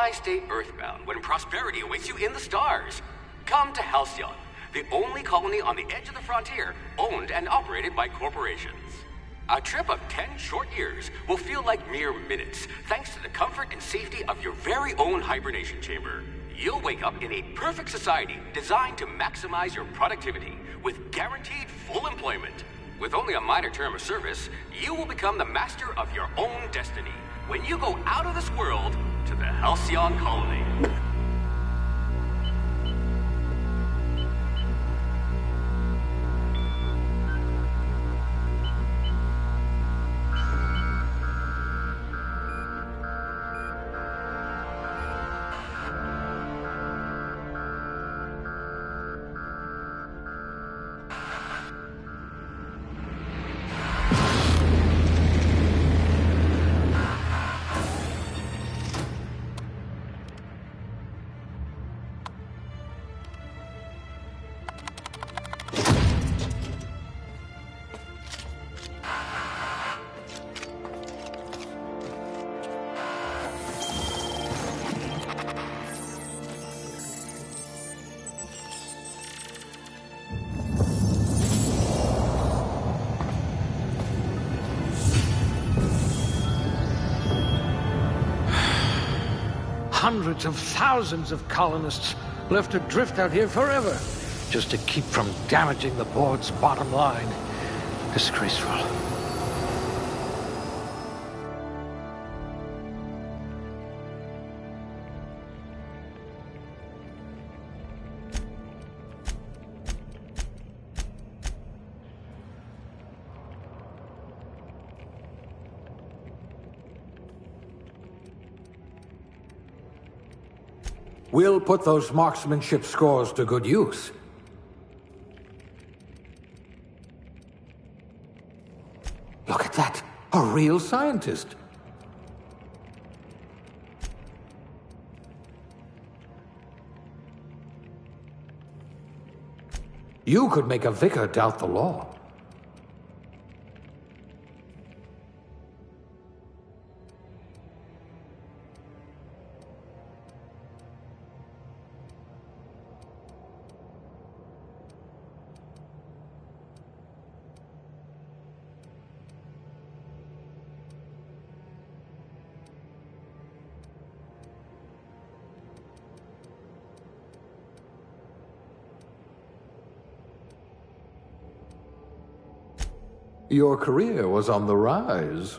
Why stay earthbound when prosperity awaits you in the stars? Come to Halcyon, the only colony on the edge of the frontier, owned and operated by corporations. A trip of 10 short years will feel like mere minutes, thanks to the comfort and safety of your very own hibernation chamber. You'll wake up in a perfect society designed to maximize your productivity with guaranteed full employment. With only a minor term of service, you will become the master of your own destiny when you go out of this world to the Halcyon colony. Hundreds of thousands of colonists left adrift out here forever, just to keep from damaging the board's bottom line. Disgraceful. We'll put those marksmanship scores to good use. Look at that. A real scientist. You could make a vicar doubt the law. Your career was on the rise.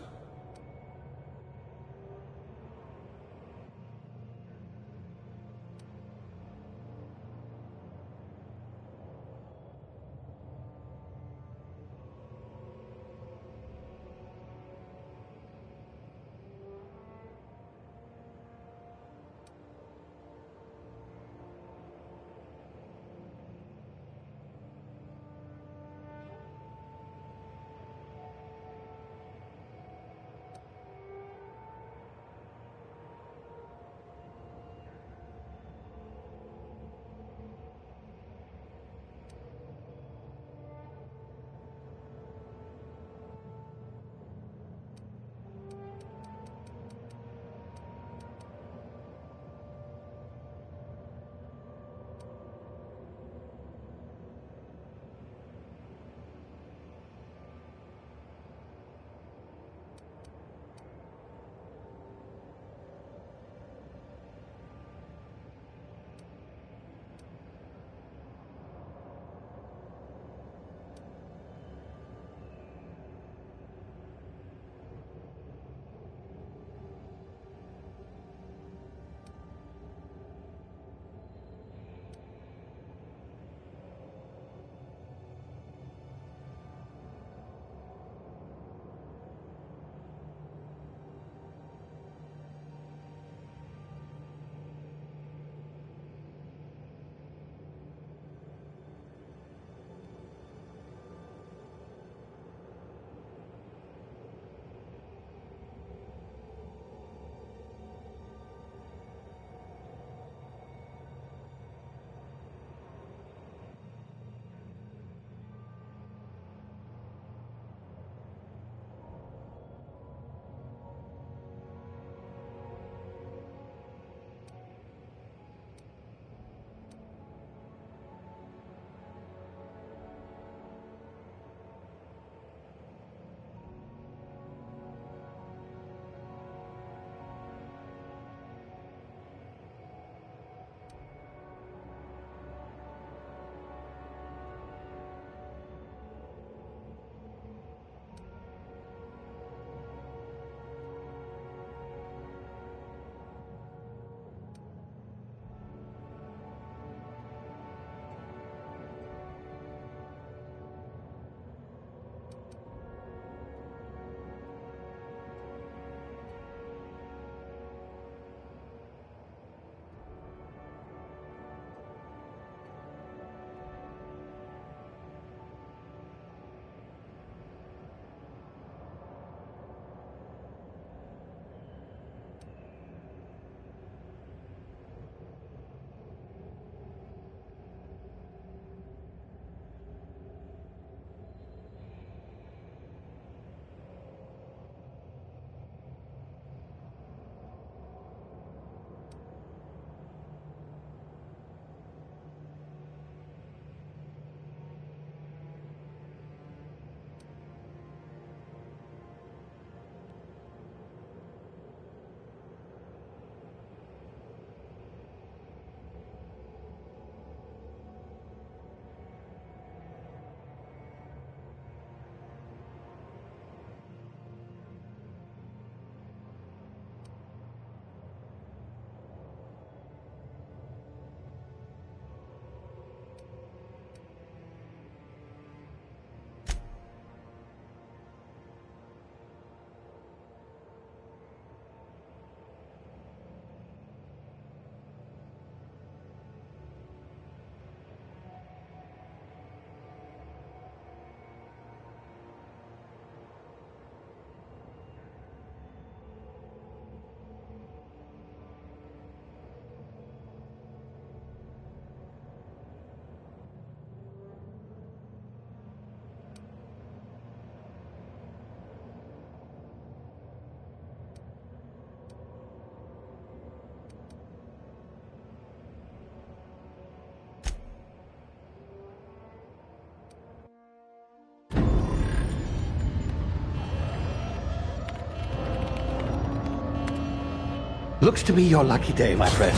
Looks to be your lucky day, my friend.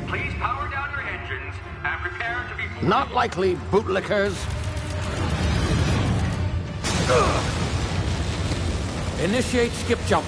Please power down your engines and prepare to be... Not likely, bootlickers. Initiate skip jump.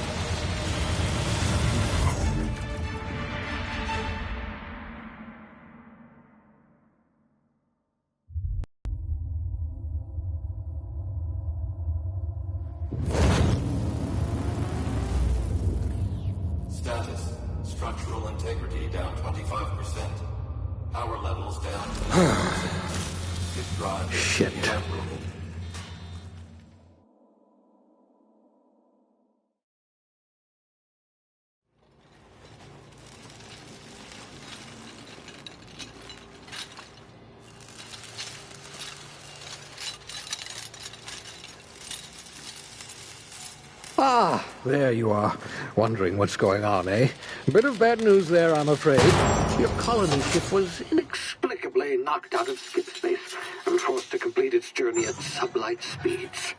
Status. Structural integrity down 25%. Power levels down 10%. Hit drive. Shit. Ah, there you are. Wondering what's going on, eh? Bit of bad news there, I'm afraid. Your colony ship was inexplicably knocked out of skip space and forced to complete its journey at sublight speeds.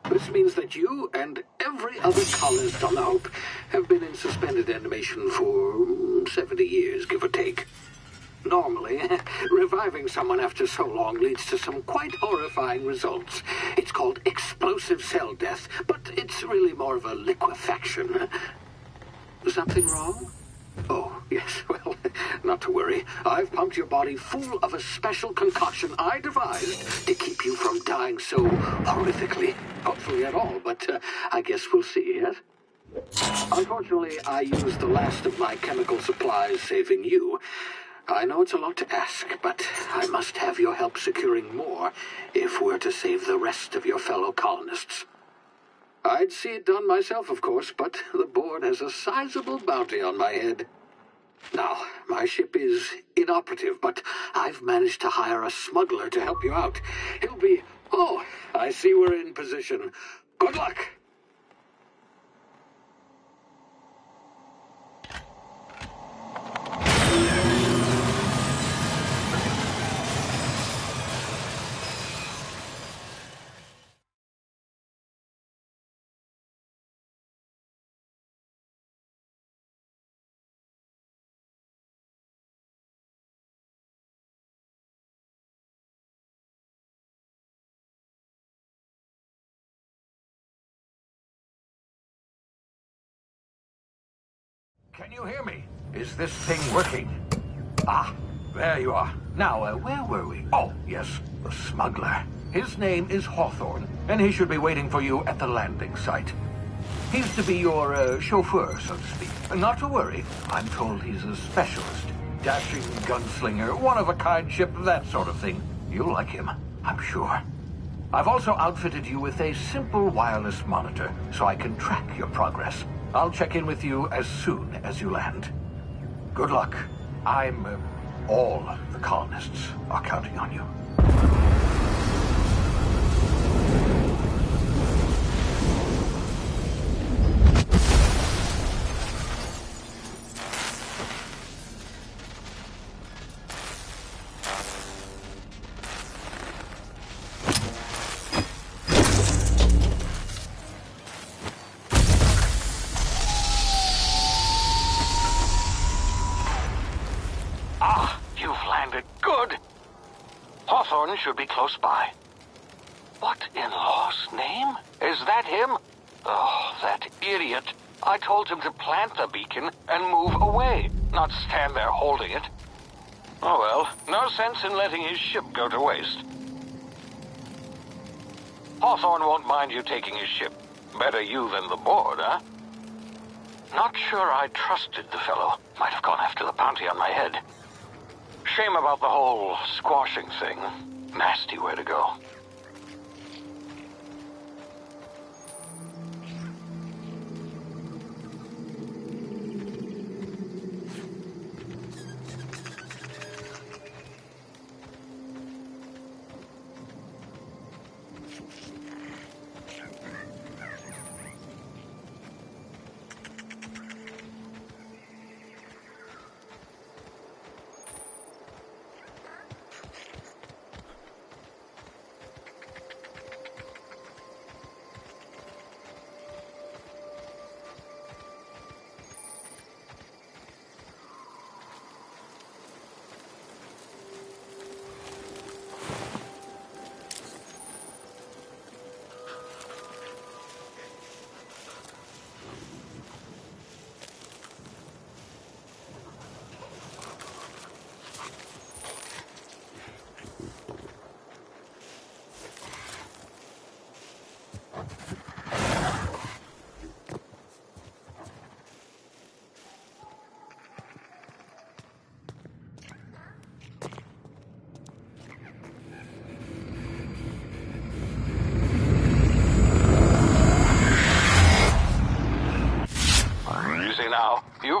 This means that you and every other colonist on the Hope have been in suspended animation for 70 years, give or take. Normally, reviving someone after so long leads to some quite horrifying results. It's called explosive cell death, but it's really more of a liquefaction. Something wrong? Oh, yes, well, not to worry. I've pumped your body full of a special concoction I devised to keep you from dying so horrifically. Hopefully at all, but I guess we'll see, yes? Unfortunately, I used the last of my chemical supplies saving you. I know it's a lot to ask, but I must have your help securing more if we're to save the rest of your fellow colonists. I'd see it done myself, of course, but the board has a sizable bounty on my head. Now, my ship is inoperative, but I've managed to hire a smuggler to help you out. He'll be... Oh, I see we're in position. Good luck! Can you hear me? Is this thing working? Ah, there you are. Now, where were we? Oh, yes, the smuggler. His name is Hawthorne, and he should be waiting for you at the landing site. He's to be your chauffeur, so to speak. Not to worry, I'm told he's a specialist. Dashing gunslinger, one-of-a-kind ship, that sort of thing. You'll like him, I'm sure. I've also outfitted you with a simple wireless monitor, so I can track your progress. I'll check in with you as soon as you land. Good luck. All the colonists are counting on you. Hawthorne should be close by. What in law's name? Is that him? Oh, that idiot. I told him to plant the beacon and move away, not stand there holding it. Oh well, no sense in letting his ship go to waste. Hawthorne won't mind you taking his ship. Better you than the board, huh? Not sure I trusted the fellow. Might have gone after the bounty on my head. Shame about the whole squashing thing. Nasty way to go.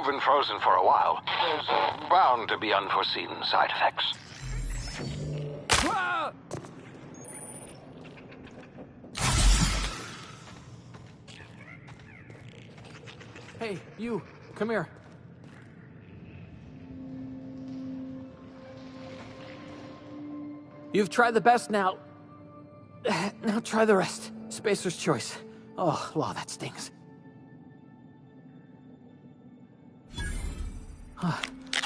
been frozen for a while. There's bound to be unforeseen side effects. Hey, you, come here. You've tried the best now. Now try the rest. Spacer's choice. Oh, law, that stings.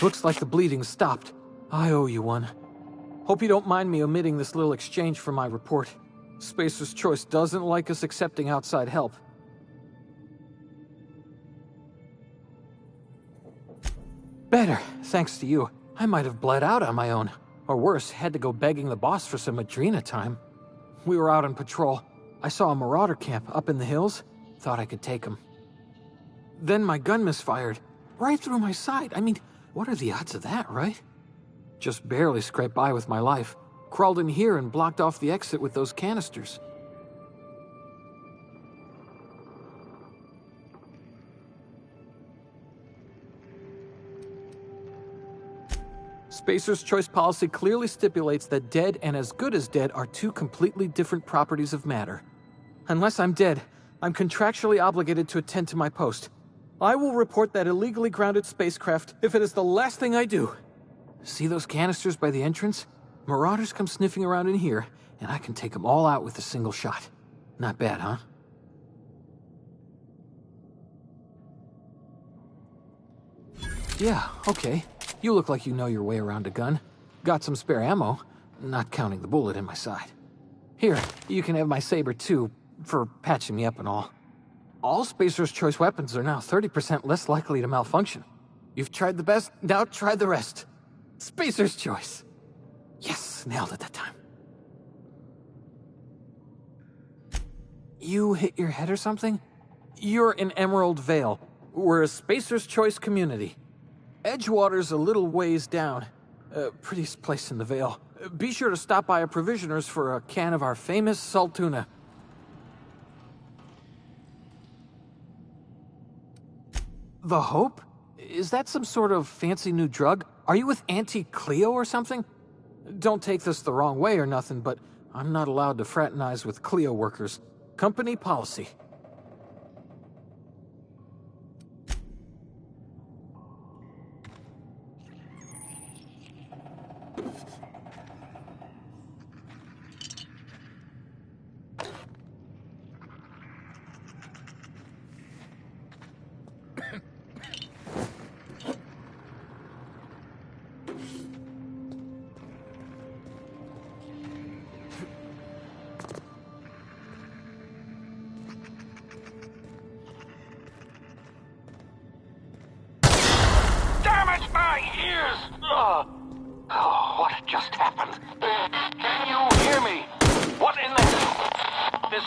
Looks like the bleeding stopped. I owe you one. Hope you don't mind me omitting this little exchange from my report. Spacer's choice doesn't like us accepting outside help. Better, thanks to you. I might have bled out on my own. Or worse, had to go begging the boss for some Adrena time. We were out on patrol. I saw a marauder camp up in the hills. Thought I could take him. Then my gun misfired. Right through my side. I mean, what are the odds of that, right? Just barely scraped by with my life. Crawled in here and blocked off the exit with those canisters. Spacer's choice policy clearly stipulates that dead and as good as dead are two completely different properties of matter. Unless I'm dead, I'm contractually obligated to attend to my post. I will report that illegally grounded spacecraft if it is the last thing I do. See those canisters by the entrance? Marauders come sniffing around in here, and I can take them all out with a single shot. Not bad, huh? Yeah, okay. You look like you know your way around a gun. Got some spare ammo, not counting the bullet in my side. Here, you can have my saber too, for patching me up and all. All Spacer's choice weapons are now 30% less likely to malfunction. You've tried the best, now try the rest. Spacer's choice. Yes, nailed it that time. You hit your head or something? You're in Emerald Vale. We're a Spacer's choice community. Edgewater's a little ways down. Prettiest place in the Vale. Be sure to stop by a provisioner's for a can of our famous salt tuna. The Hope? Is that some sort of fancy new drug? Are you with Auntie Cleo or something? Don't take this the wrong way or nothing, but I'm not allowed to fraternize with Cleo workers. Company policy. What just happened? Can you hear me? What in the... This...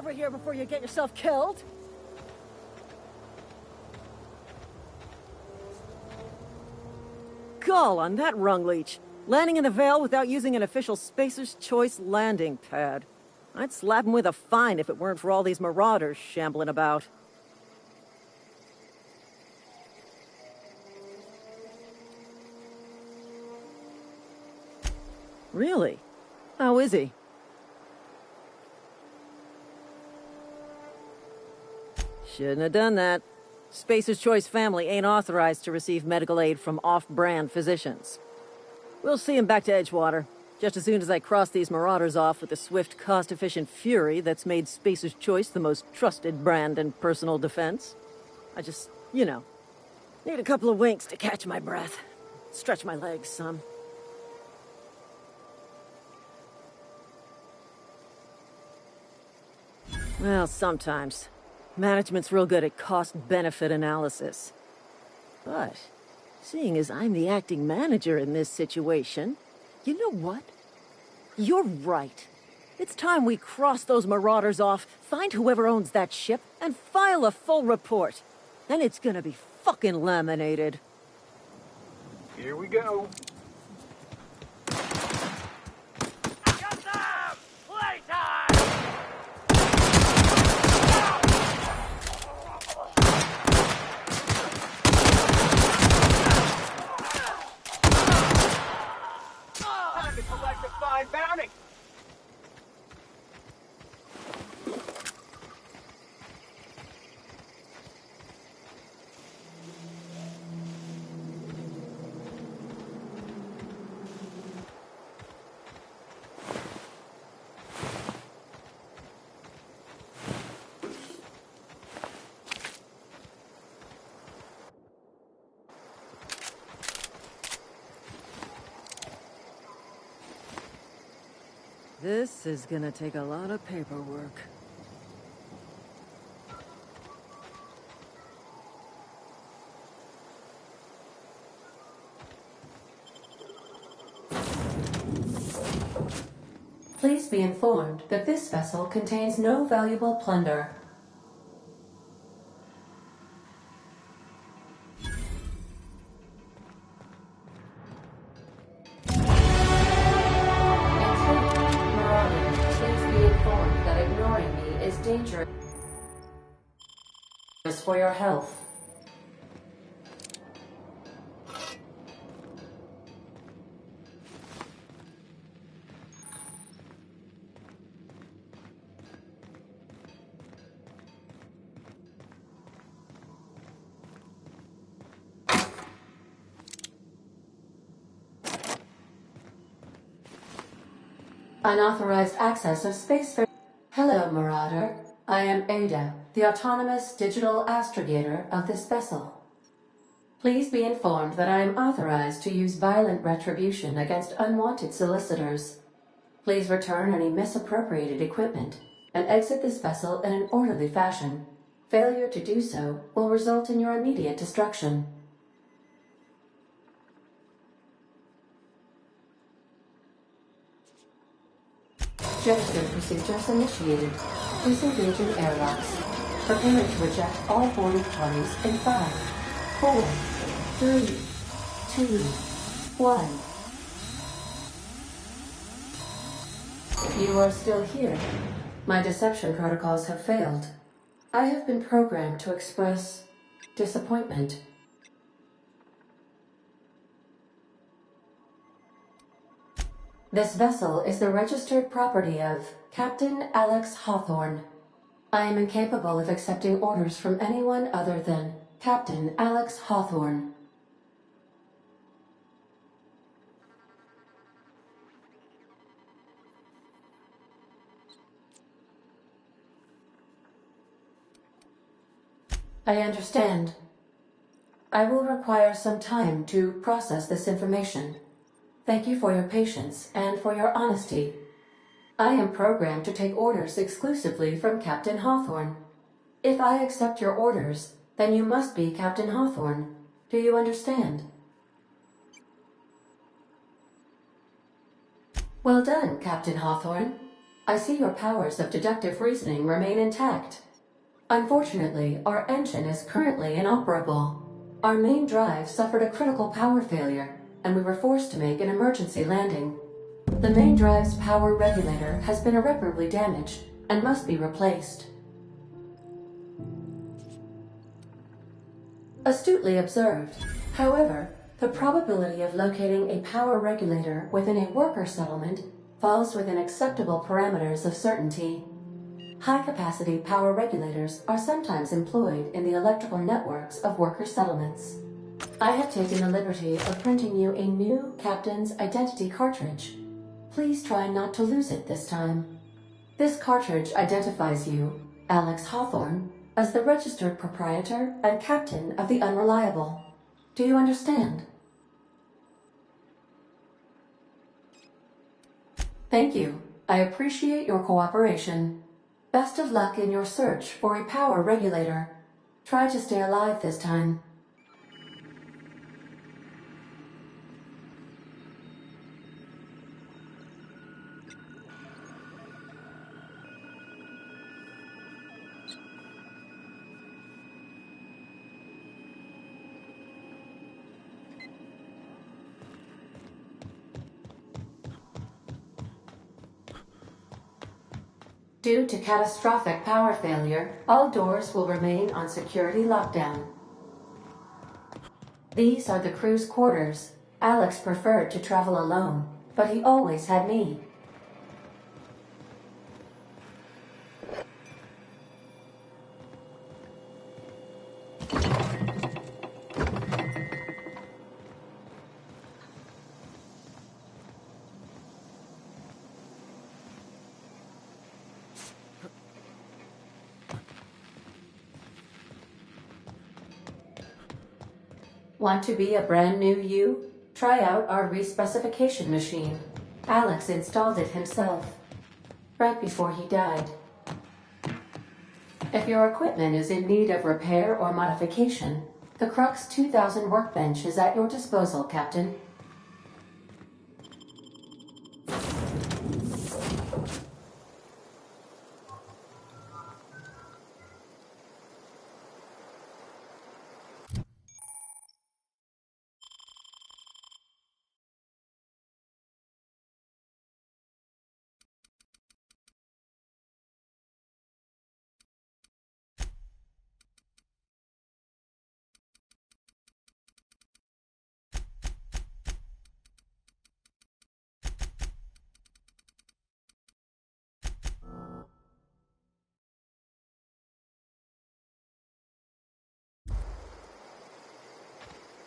over here before you get yourself killed. Gall on that rung leech. Landing in the Vale without using an official Spacer's Choice landing pad. I'd slap him with a fine if it weren't for all these marauders shambling about. Really? How is he? Shouldn't have done that. Spacer's Choice family ain't authorized to receive medical aid from off-brand physicians. We'll see him back to Edgewater, just as soon as I cross these marauders off with the swift, cost-efficient fury that's made Spacer's Choice the most trusted brand in personal defense. I just, need a couple of winks to catch my breath. Stretch my legs some. Well, sometimes. Management's real good at cost-benefit analysis. But, seeing as I'm the acting manager in this situation, you know what? You're right. It's time we cross those marauders off, find whoever owns that ship, and file a full report. Then it's gonna be fucking laminated. Here we go. Bounty! This is gonna take a lot of paperwork. Please be informed that this vessel contains no valuable plunder. Dangerous for your health. Unauthorized access of space. Hello, Marauder. I am Ada, the autonomous digital astrogator of this vessel. Please be informed that I am authorized to use violent retribution against unwanted solicitors. Please return any misappropriated equipment and exit this vessel in an orderly fashion. Failure to do so will result in your immediate destruction. Jetstream procedures initiated. Disengaging airlocks. Preparing to reject all boarding parties in 5, 4, 3, 2, 1. You are still here. My deception protocols have failed. I have been programmed to express disappointment. This vessel is the registered property of Captain Alex Hawthorne. I am incapable of accepting orders from anyone other than Captain Alex Hawthorne. I understand. I will require some time to process this information. Thank you for your patience and for your honesty. I am programmed to take orders exclusively from Captain Hawthorne. If I accept your orders, then you must be Captain Hawthorne. Do you understand? Well done, Captain Hawthorne. I see your powers of deductive reasoning remain intact. Unfortunately, our engine is currently inoperable. Our main drive suffered a critical power failure, and we were forced to make an emergency landing. The main drive's power regulator has been irreparably damaged and must be replaced. Astutely observed. However, the probability of locating a power regulator within a worker settlement falls within acceptable parameters of certainty. High-capacity power regulators are sometimes employed in the electrical networks of worker settlements. I have taken the liberty of printing you a new Captain's Identity cartridge. Please try not to lose it this time. This cartridge identifies you, Alex Hawthorne, as the registered proprietor and captain of the Unreliable. Do you understand? Thank you. I appreciate your cooperation. Best of luck in your search for a power regulator. Try to stay alive this time. Due to catastrophic power failure, all doors will remain on security lockdown. These are the crew's quarters. Alex preferred to travel alone, but he always had me. Want to be a brand new you? Try out our respecification machine. Alex installed it himself, right before he died. If your equipment is in need of repair or modification, the Crux 2000 workbench is at your disposal, Captain.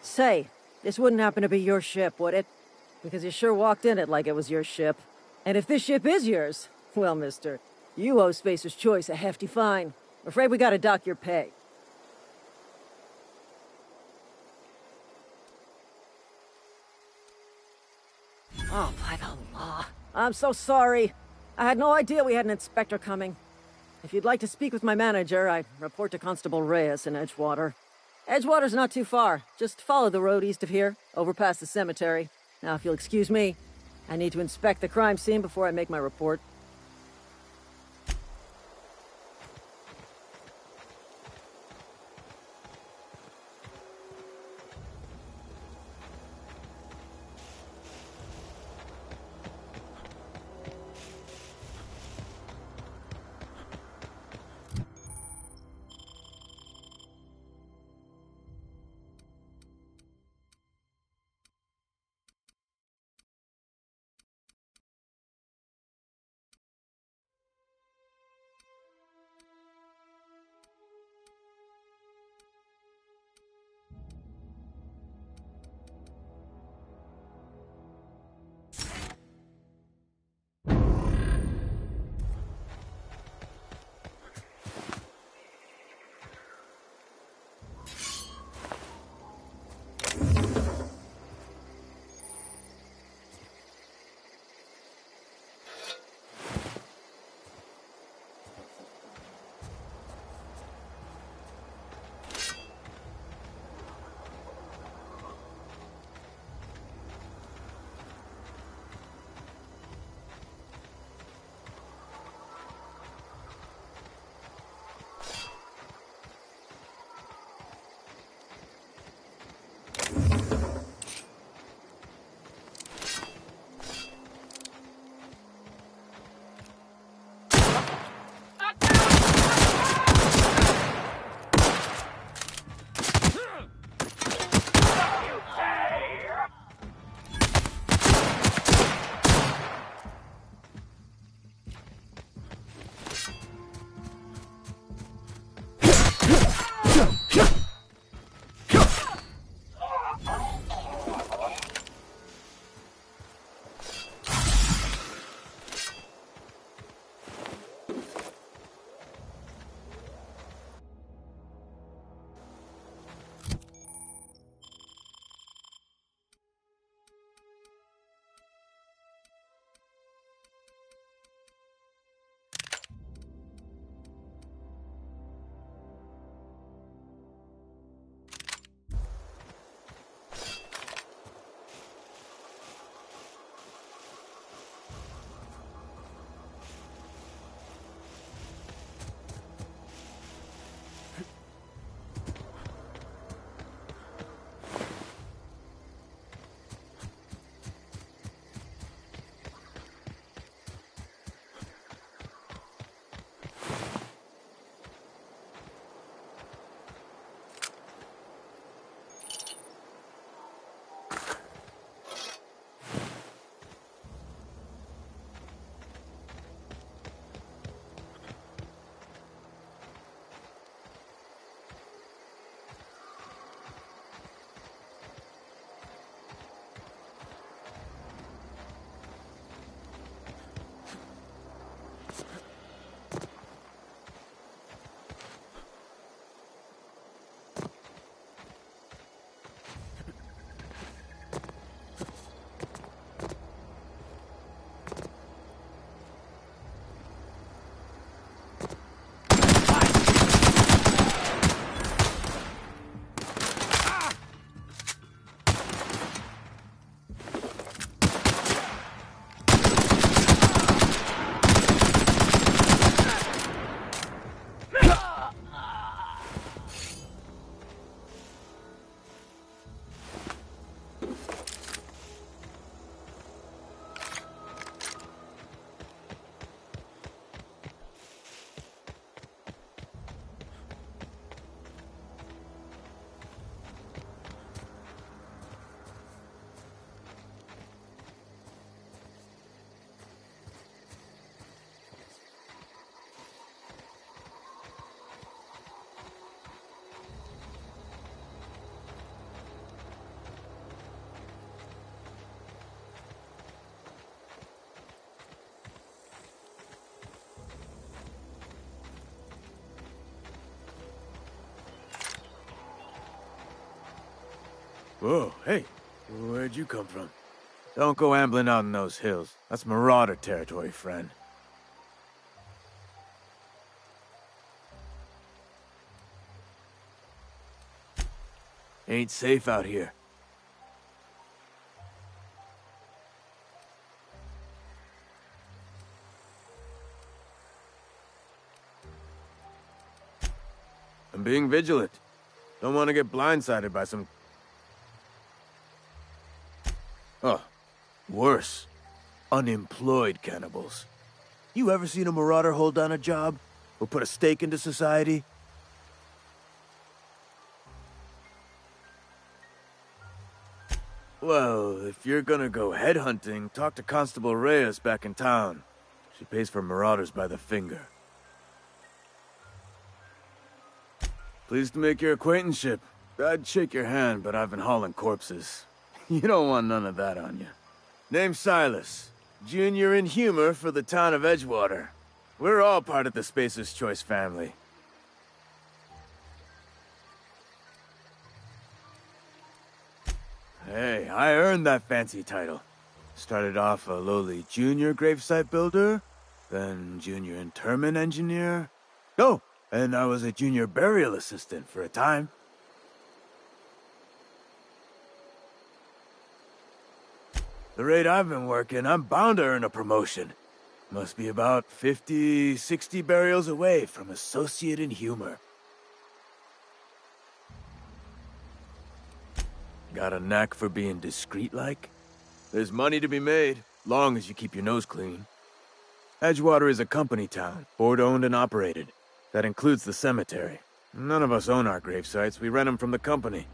Say, this wouldn't happen to be your ship, would it? Because you sure walked in it like it was your ship. And if this ship is yours, well, mister, you owe Spacer's Choice a hefty fine. Afraid we gotta dock your pay. Oh, by the law. I'm so sorry. I had no idea we had an inspector coming. If you'd like to speak with my manager, I'd report to Constable Reyes in Edgewater. Edgewater's not too far. Just follow the road east of here, over past the cemetery. Now, if you'll excuse me, I need to inspect the crime scene before I make my report. Whoa, hey, where'd you come from? Don't go ambling out in those hills. That's Marauder territory, friend. Ain't safe out here. I'm being vigilant. Don't want to get blindsided by some... Oh, worse. Unemployed cannibals. You ever seen a marauder hold down a job? Or put a stake into society? Well, if you're gonna go headhunting, talk to Constable Reyes back in town. She pays for marauders by the finger. Pleased to make your acquaintanceship. I'd shake your hand, but I've been hauling corpses. You don't want none of that on you. Name's Silas. Junior in humor for the town of Edgewater. We're all part of the Spacer's Choice family. Hey, I earned that fancy title. Started off a lowly junior gravesite builder, then junior interment engineer. Oh, and I was a junior burial assistant for a time. The rate I've been working, I'm bound to earn a promotion. Must be about 50, 60 burials away from associate in humor. Got a knack for being discreet-like? There's money to be made, long as you keep your nose clean. Edgewater is a company town, board-owned and operated. That includes the cemetery. None of us own our gravesites, we rent them from the company.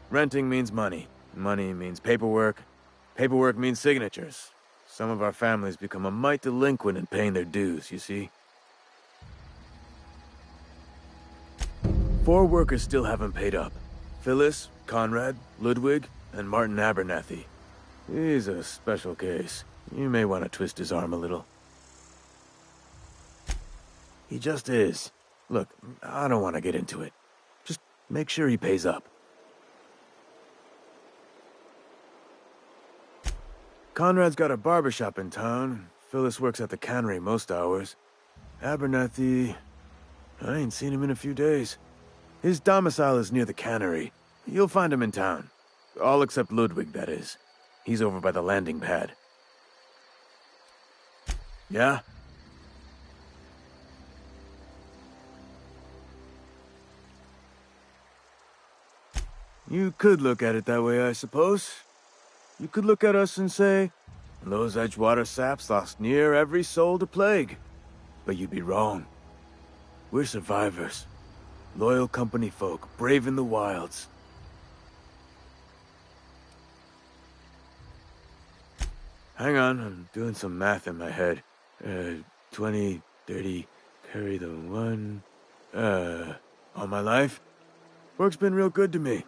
Renting means money. Money means paperwork. Paperwork means signatures. Some of our families become a mite delinquent in paying their dues, you see. 4 workers still haven't paid up. Phyllis, Conrad, Ludwig, and Martin Abernathy. He's a special case. You may want to twist his arm a little. He just is. Look, I don't want to get into it. Just make sure he pays up. Conrad's got a barbershop in town. Phyllis works at the cannery most hours. Abernathy... I ain't seen him in a few days. His domicile is near the cannery. You'll find him in town. All except Ludwig, that is. He's over by the landing pad. Yeah? You could look at it that way, I suppose. You could look at us and say, those Edgewater saps lost near every soul to plague. But you'd be wrong. We're survivors. Loyal company folk, brave in the wilds. Hang on, I'm doing some math in my head. 20, 30, carry the 1... all my life? Work's been real good to me.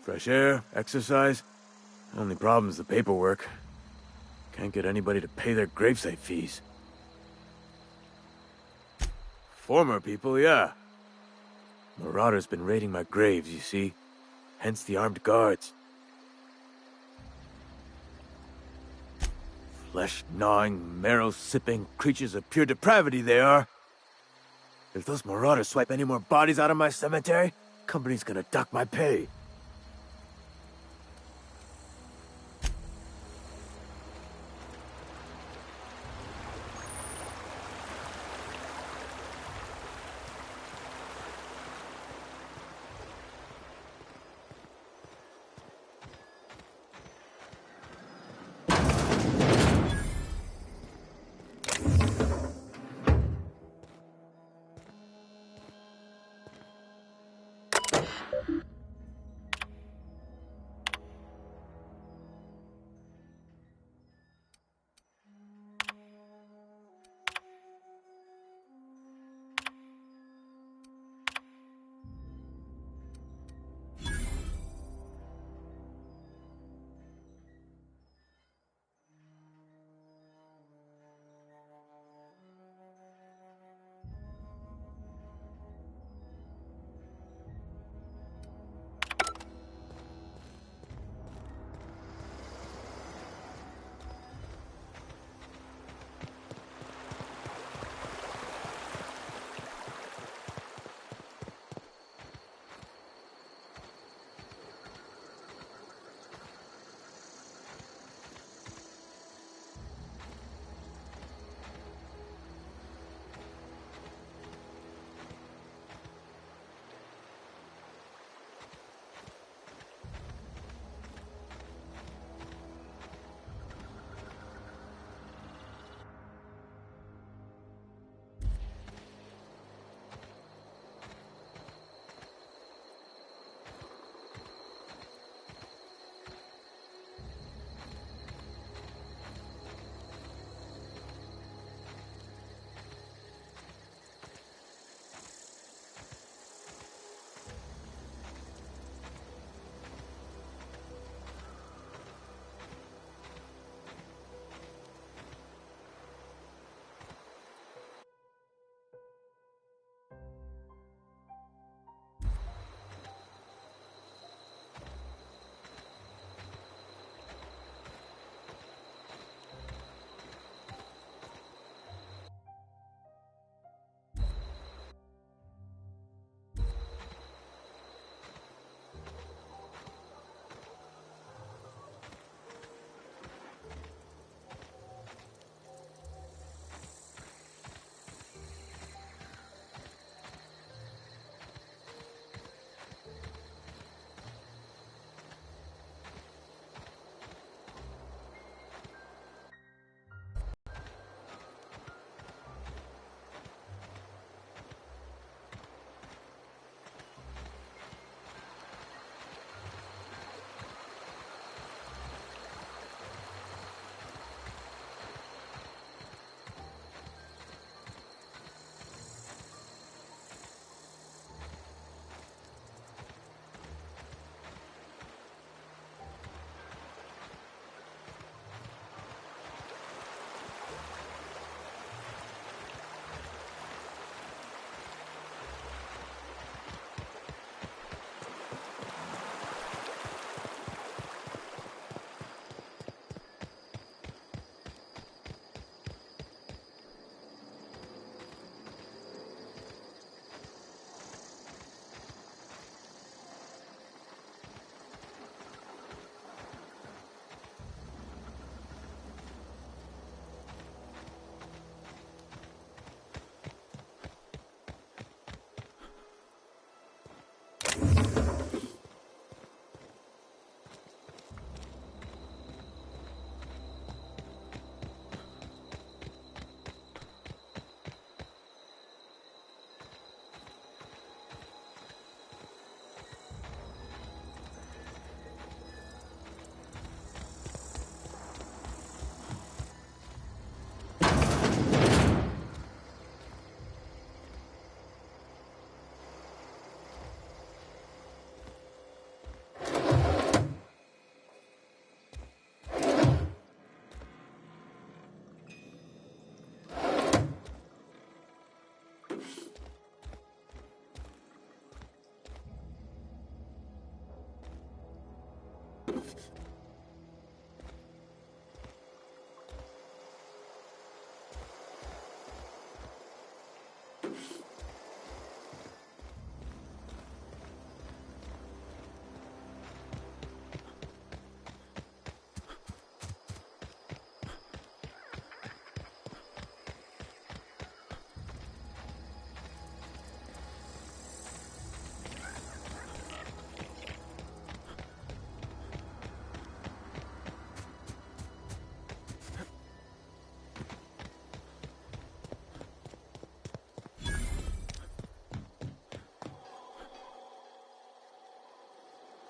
Fresh air, exercise. Only problem's the paperwork. Can't get anybody to pay their gravesite fees. Former people, yeah. Marauders been raiding my graves, you see. Hence the armed guards. Flesh-gnawing, marrow-sipping creatures of pure depravity they are. If those marauders swipe any more bodies out of my cemetery, company's gonna dock my pay.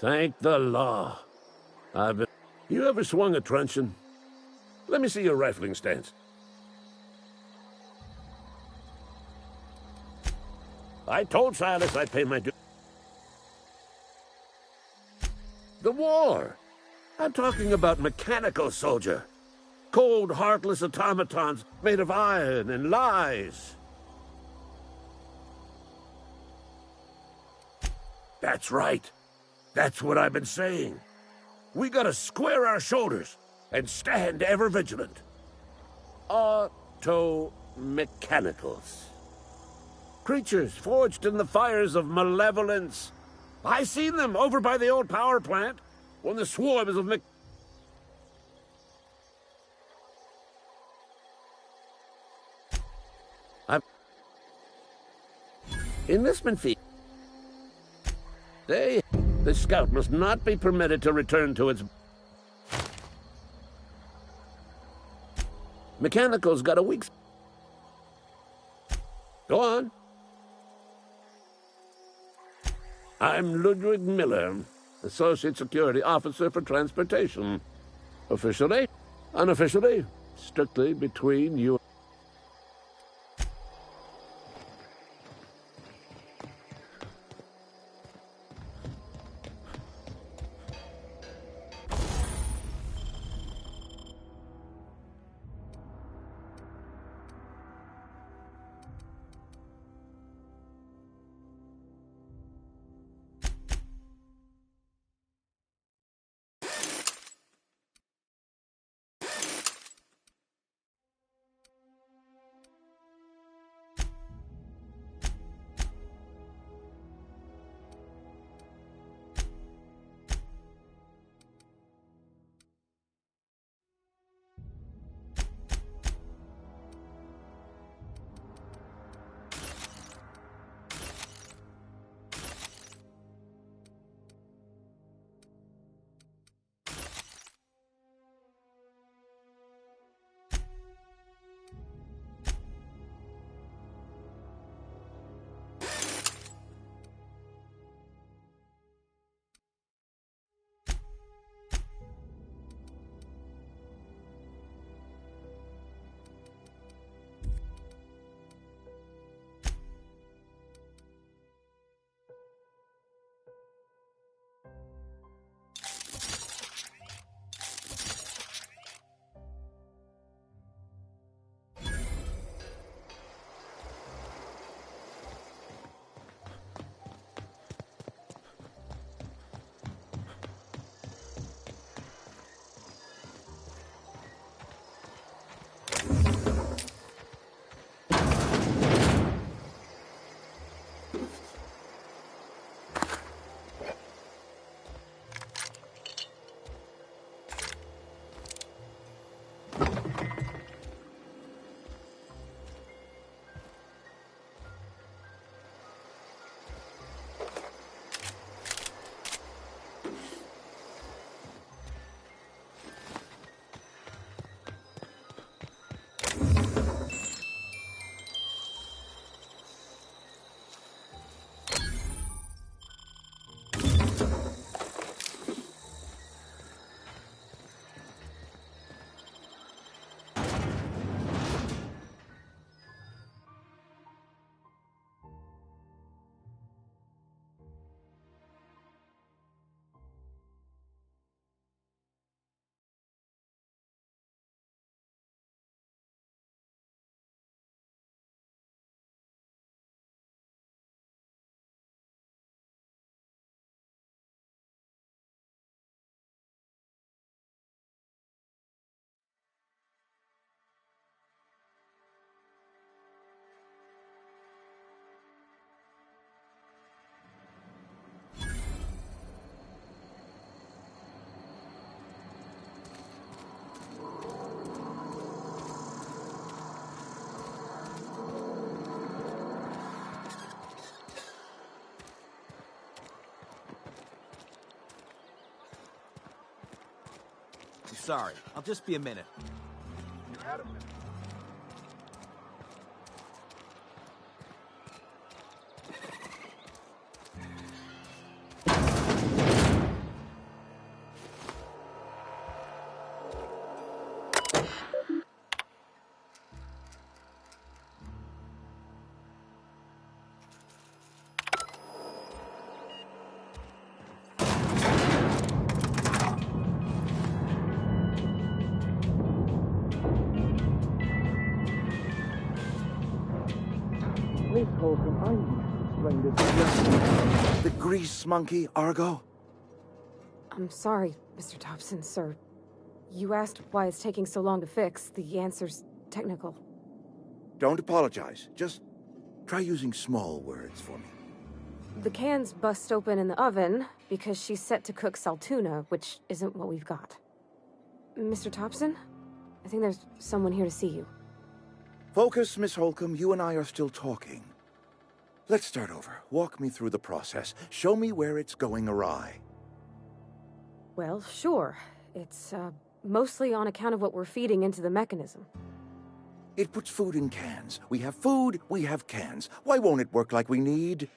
Thank the law. You ever swung a truncheon? Let me see your rifling stance. I told Silas I'd pay my due. The war! I'm talking about mechanical soldier. Cold, heartless automatons made of iron and lies. That's right. That's what I've been saying. We gotta square our shoulders and stand ever vigilant. Auto-mechanicals. Creatures forged in the fires of malevolence. I seen them over by the old power plant when the swarms of enlistment fee. The scout must not be permitted to return to its... Mechanicals got a week's... Go on. I'm Ludwig Miller, Associate Security Officer for Transportation. Officially, unofficially, strictly between you... Sorry, I'll just be a minute. explained it to you. The grease monkey, Argo? I'm sorry, Mr. Thompson, sir. You asked why it's taking so long to fix. The answer's technical. Don't apologize. Just try using small words for me. The cans bust open in the oven because she's set to cook saltuna, which isn't what we've got. Mr. Thompson? I think there's someone here to see you. Focus, Miss Holcomb. You and I are still talking. Let's start over. Walk me through the process. Show me where it's going awry. Well, sure. It's, mostly on account of what we're feeding into the mechanism. It puts food in cans. We have food, we have cans. Why won't it work like we need?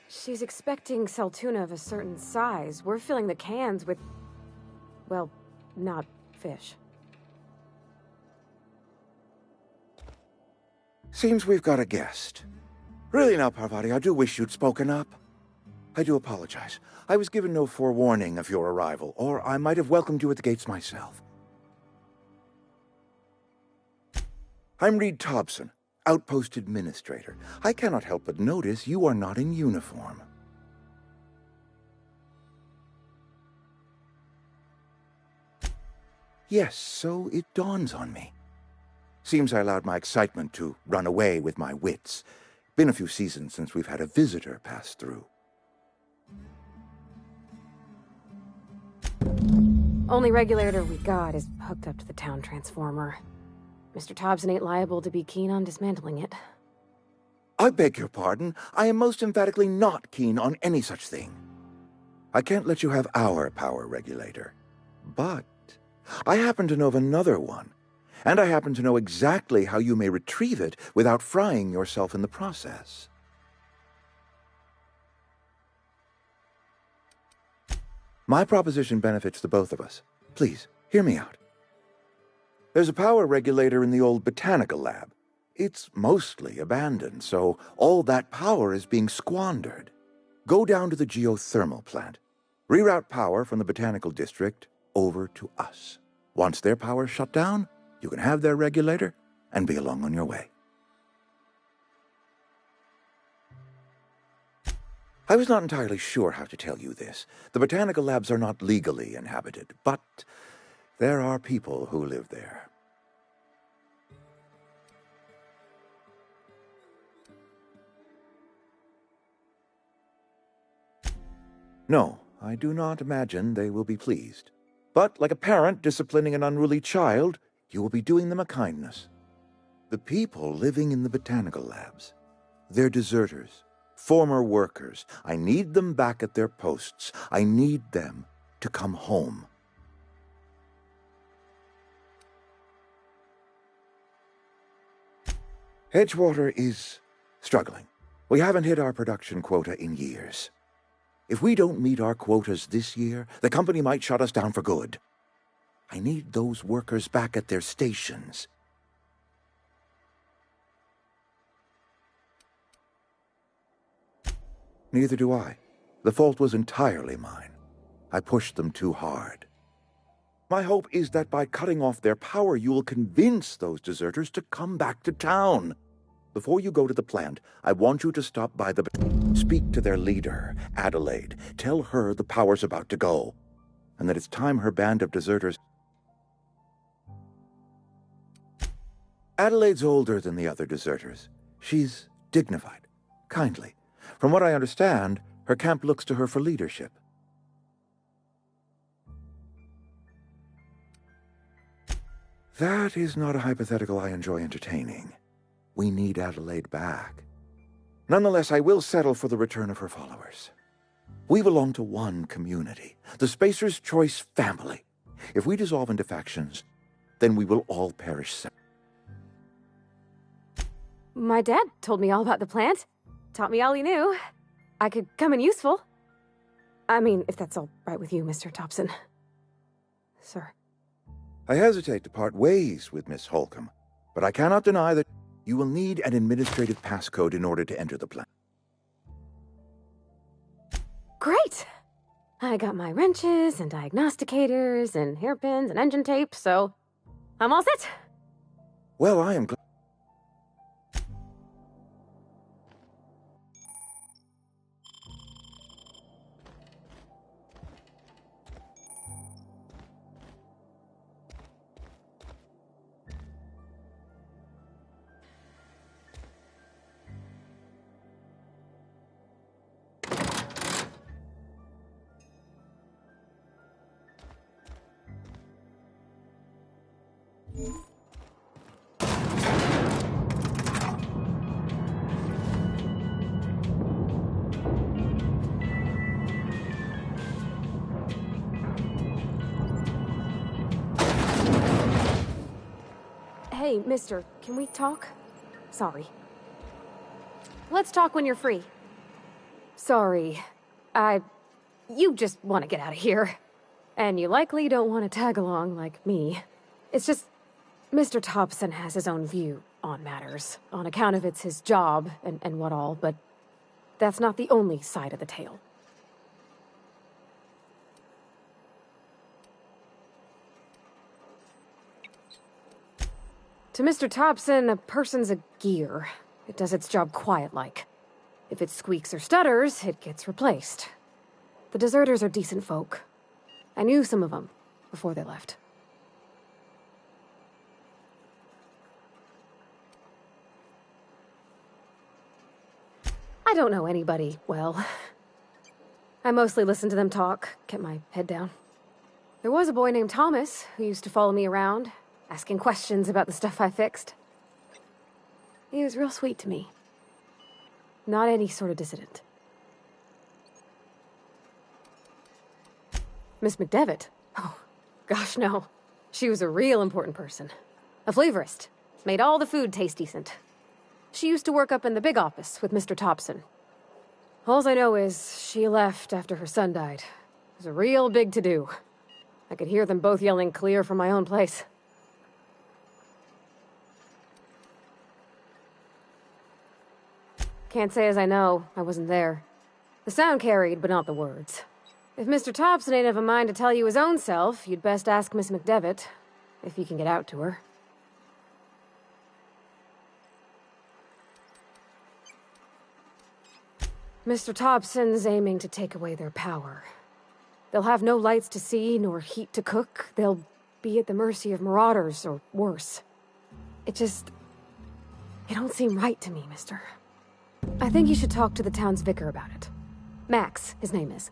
She's expecting saltuna of a certain size. We're filling the cans with, well, not fish. Seems we've got a guest. Really now, Parvati, I do wish you'd spoken up. I do apologize. I was given no forewarning of your arrival, or I might have welcomed you at the gates myself. I'm Reed Thompson, Outpost Administrator. I cannot help but notice you are not in uniform. Yes, so it dawns on me. Seems I allowed my excitement to run away with my wits. Been a few seasons since we've had a visitor pass through. Only regulator we got is hooked up to the town transformer. Mr. Thompson ain't liable to be keen on dismantling it. I beg your pardon. I am most emphatically not keen on any such thing. I can't let you have our power regulator. But I happen to know of another one, and I happen to know exactly how you may retrieve it without frying yourself in the process. My proposition benefits the both of us. Please, hear me out. There's a power regulator in the old botanical lab. It's mostly abandoned, so all that power is being squandered. Go down to the geothermal plant. Reroute power from the botanical district over to us. Once their power's shut down, you can have their regulator and be along on your way. I was not entirely sure how to tell you this. The botanical labs are not legally inhabited, but there are people who live there. No, I do not imagine they will be pleased. But like a parent disciplining an unruly child, you will be doing them a kindness. The people living in the botanical labs, they're deserters, former workers. I need them back at their posts. I need them to come home. Edgewater is struggling. We haven't hit our production quota in years. If we don't meet our quotas this year, the company might shut us down for good. I need those workers back at their stations. Neither do I. The fault was entirely mine. I pushed them too hard. My hope is that by cutting off their power, you will convince those deserters to come back to town. Before you go to the plant, I want you to stop by the... Speak to their leader, Adelaide. Tell her the power's about to go, and that it's time her band of deserters... Adelaide's older than the other deserters. She's dignified, kindly. From what I understand, her camp looks to her for leadership. That is not a hypothetical I enjoy entertaining. We need Adelaide back. Nonetheless, I will settle for the return of her followers. We belong to one community, the Spacer's Choice family. If we dissolve into factions, then we will all perish separately. My dad told me all about the plant. Taught me all he knew. I could come in useful. I mean, if that's all right with you, Mr. Thompson. Sir. I hesitate to part ways with Miss Holcomb, but I cannot deny that you will need an administrative passcode in order to enter the plant. Great! I got my wrenches and diagnosticators and hairpins and engine tape, so I'm all set. Well, I am glad. Hey, mister, can we talk? Sorry. Let's talk when you're free. Sorry. You just want to get out of here. And you likely don't want to tag along like me. It's just, Mr. Thompson has his own view on matters, on account of it's his job and what all, but that's not the only side of the tale. To Mr. Thompson, a person's a gear. It does its job quiet-like. If it squeaks or stutters, it gets replaced. The deserters are decent folk. I knew some of them before they left. I don't know anybody well. I mostly listen to them talk, kept my head down. There was a boy named Thomas who used to follow me around, asking questions about the stuff I fixed. He was real sweet to me. Not any sort of dissident. Miss McDevitt? Oh, gosh, no. She was a real important person. A flavorist. Made all the food taste decent. She used to work up in the big office with Mr. Thompson. All I know is she left after her son died. It was a real big to-do. I could hear them both yelling clear from my own place. Can't say as I know. I wasn't there. The sound carried, but not the words. If Mr. Thompson ain't of a mind to tell you his own self, you'd best ask Miss McDevitt, if you can get out to her. Mr. Thompson's aiming to take away their power. They'll have no lights to see, nor heat to cook. They'll be at the mercy of marauders, or worse. It don't seem right to me, mister. I think you should talk to the town's vicar about it. Max, his name is.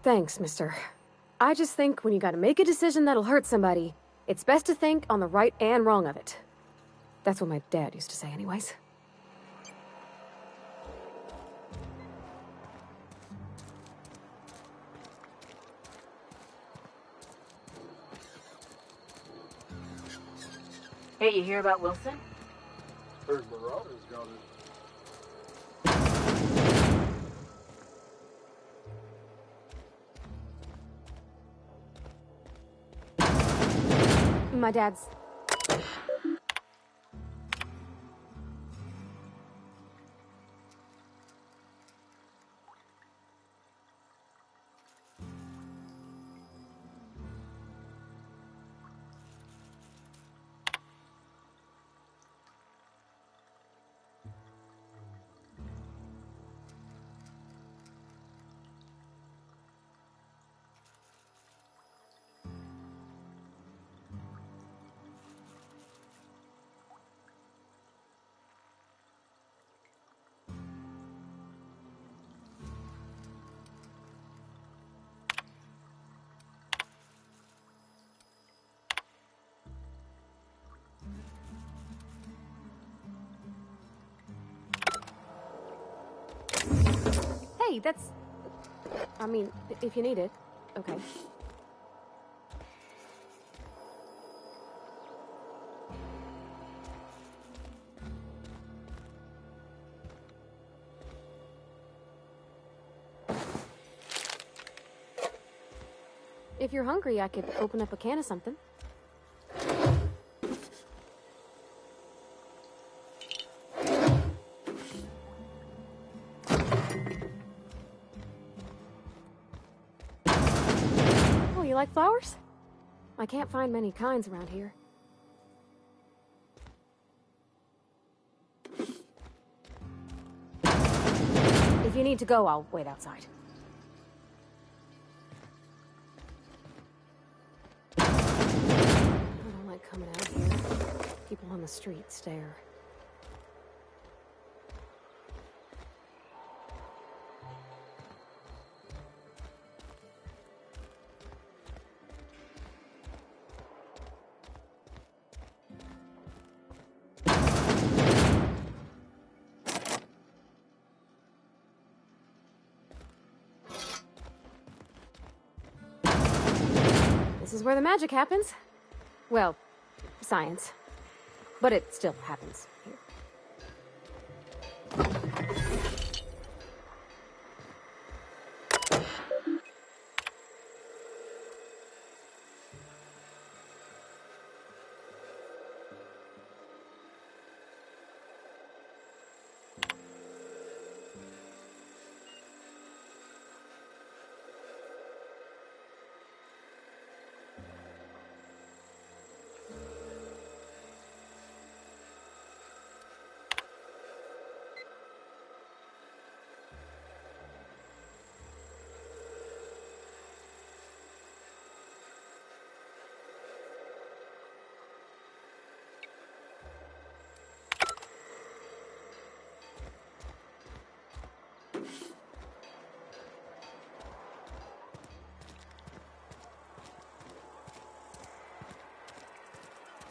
Thanks, mister. I just think when you gotta make a decision that'll hurt somebody, it's best to think on the right and wrong of it. That's what my dad used to say anyways. Hey, you hear about Wilson? Heard Marauders got it. My dad's... Hey, that's... I mean, if you need it. Okay. If you're hungry, I could open up a can of something. Oh, you like flowers? I can't find many kinds around here. If you need to go, I'll wait outside. I don't like coming out here. People on the street stare. This is where the magic happens. Well, science. But it still happens here.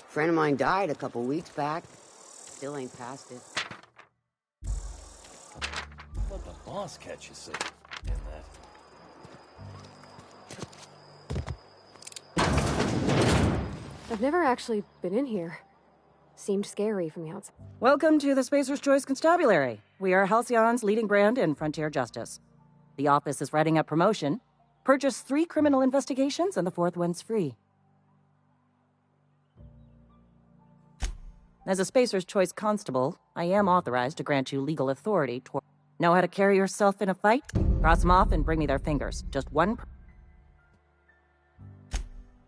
Friend of mine died a couple weeks back. Still ain't past it. Let the boss catch you sitting in that. I've never actually been in here. Seemed scary from the outside. Welcome to the Spacer's Choice Constabulary. We are Halcyon's leading brand in frontier justice. The office is writing up promotion. Purchase 3 criminal investigations and the 4th one's free. As a Spacer's Choice Constable, I am authorized to grant you legal authority to know how to carry yourself in a fight? Cross them off and bring me their fingers. Just one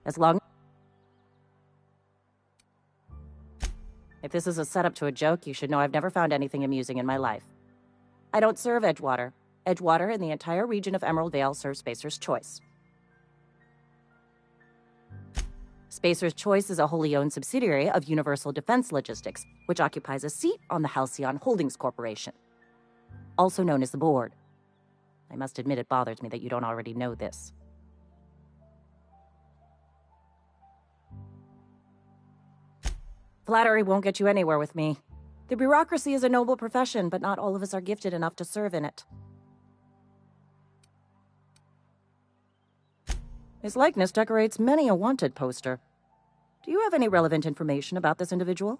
as long... If this is a setup to a joke, you should know I've never found anything amusing in my life. I don't serve Edgewater. Edgewater and the entire region of Emerald Vale serve Spacer's Choice. Spacer's Choice is a wholly owned subsidiary of Universal Defense Logistics, which occupies a seat on the Halcyon Holdings Corporation, also known as the Board. I must admit it bothers me that you don't already know this. Flattery won't get you anywhere with me. The bureaucracy is a noble profession, but not all of us are gifted enough to serve in it. His likeness decorates many a wanted poster. Do you have any relevant information about this individual?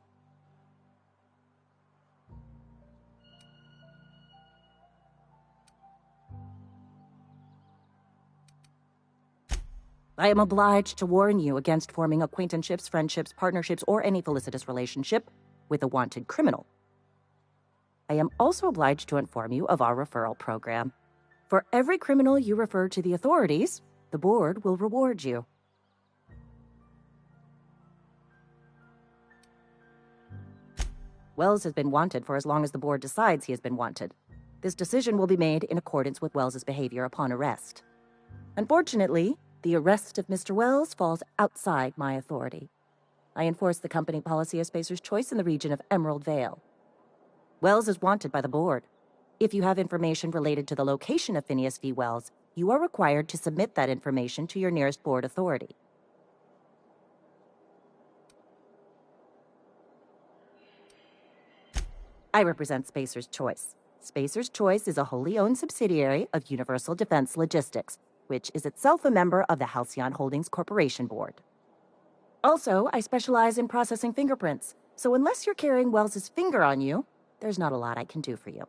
I am obliged to warn you against forming acquaintanceships, friendships, partnerships, or any felicitous relationship with a wanted criminal. I am also obliged to inform you of our referral program. For every criminal you refer to the authorities, the Board will reward you. Wells has been wanted for as long as the Board decides he has been wanted. This decision will be made in accordance with Wells's behavior upon arrest. Unfortunately, the arrest of Mr. Wells falls outside my authority. I enforce the company policy of Spacer's Choice in the region of Emerald Vale. Wells is wanted by the Board. If you have information related to the location of Phineas V. Wells, you are required to submit that information to your nearest Board authority. I represent Spacer's Choice. Spacer's Choice is a wholly owned subsidiary of Universal Defense Logistics, which is itself a member of the Halcyon Holdings Corporation Board. Also, I specialize in processing fingerprints, so unless you're carrying Wells's finger on you, there's not a lot I can do for you.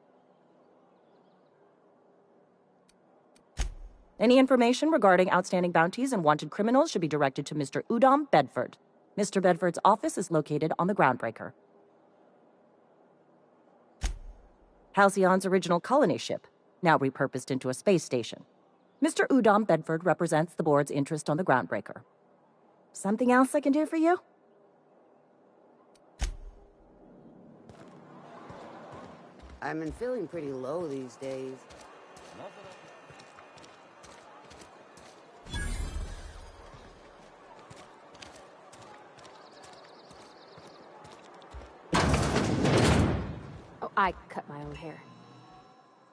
Any information regarding outstanding bounties and wanted criminals should be directed to Mr. Udom Bedford. Mr. Bedford's office is located on the Groundbreaker. Halcyon's original colony ship, now repurposed into a space station. Mr. Udom Bedford represents the Board's interest on the Groundbreaker. Something else I can do for you? I've been feeling pretty low these days. Oh, I cut my own hair.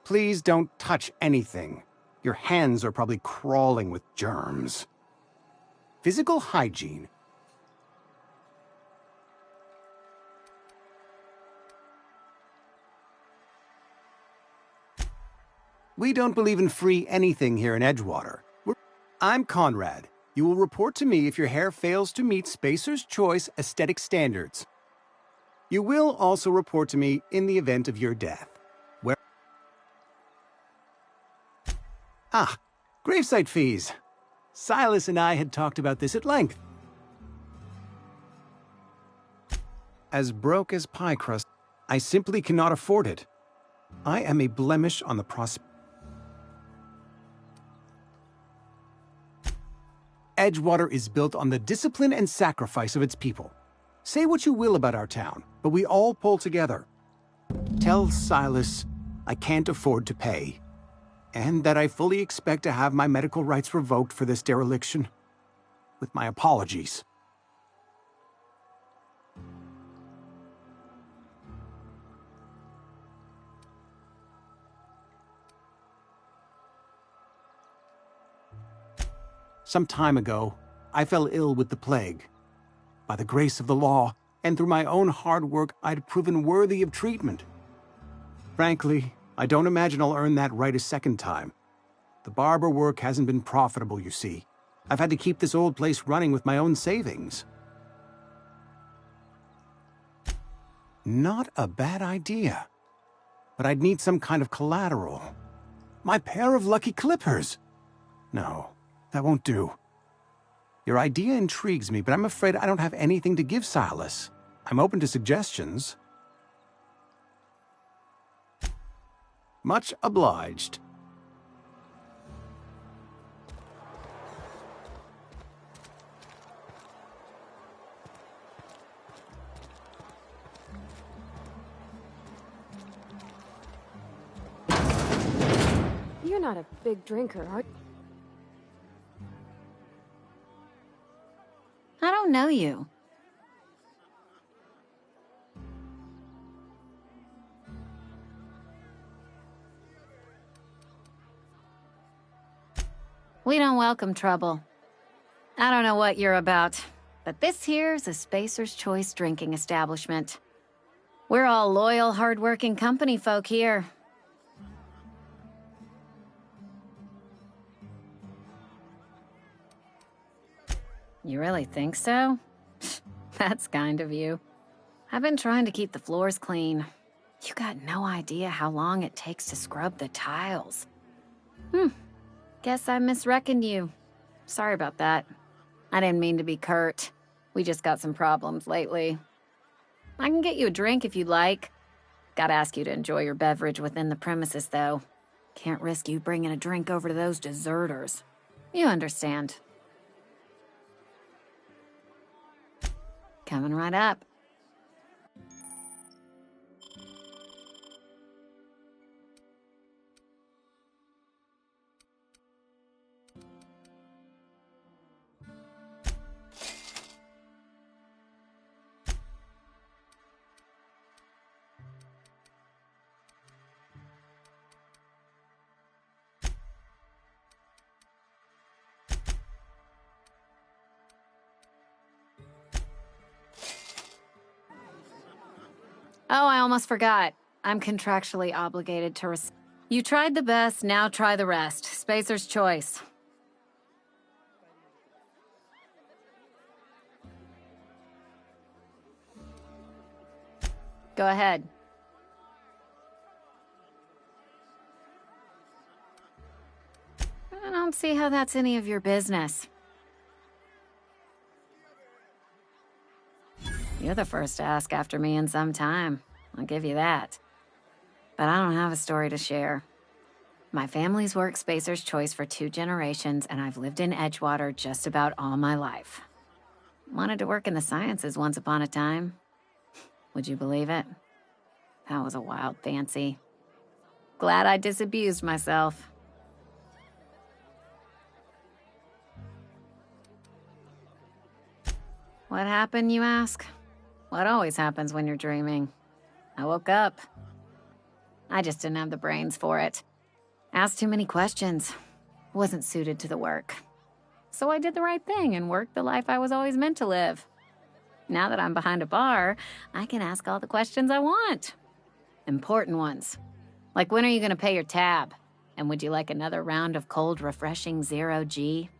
Please don't touch anything. Your hands are probably crawling with germs. Physical hygiene. We don't believe in free anything here in Edgewater. I'm Conrad, You will report to me if your hair fails to meet Spacer's Choice aesthetic standards. You will also report to me in the event of your death. Gravesite fees. Silas and I had talked about this at length. As broke as pie crust, I simply cannot afford it. I am a blemish on the Edgewater is built on the discipline and sacrifice of its people. Say what you will about our town, but we all pull together. Tell Silas I can't afford to pay, and that I fully expect to have my medical rights revoked for this dereliction. With my apologies. Some time ago, I fell ill with the plague. By the grace of the law, and through my own hard work, I'd proven worthy of treatment. Frankly, I don't imagine I'll earn that right a second time. The barber work hasn't been profitable, you see. I've had to keep this old place running with my own savings. Not a bad idea. But I'd need some kind of collateral. My pair of lucky clippers! No. That won't do. Your idea intrigues me, but I'm afraid I don't have anything to give Silas. I'm open to suggestions. Much obliged. You're not a big drinker, are you? I don't know you. We don't welcome trouble. I don't know what you're about, but this here's a Spacer's Choice drinking establishment. We're all loyal, hard-working company folk here. You really think so? That's kind of you. I've been trying to keep the floors clean. You got no idea how long it takes to scrub the tiles. Guess I misreckoned you. Sorry about that. I didn't mean to be curt. We just got some problems lately. I can get you a drink if you'd like. Gotta ask you to enjoy your beverage within the premises, though. Can't risk you bringing a drink over to those deserters. You understand. Coming right up. Oh, I almost forgot. I'm contractually obligated to You tried the best, now try the rest. Spacer's Choice. Go ahead. I don't see how that's any of your business. You're the first to ask after me in some time. I'll give you that. But I don't have a story to share. My family's worked Spacer's Choice for 2 generations, and I've lived in Edgewater just about all my life. Wanted to work in the sciences once upon a time. Would you believe it? That was a wild fancy. Glad I disabused myself. What happened, you ask? What always happens when you're dreaming. I woke up. I just didn't have the brains for it. Asked too many questions. Wasn't suited to the work. So I did the right thing and worked the life I was always meant to live. Now that I'm behind a bar, I can ask all the questions I want. Important ones. Like, when are you going to pay your tab? And would you like another round of cold, refreshing 0G?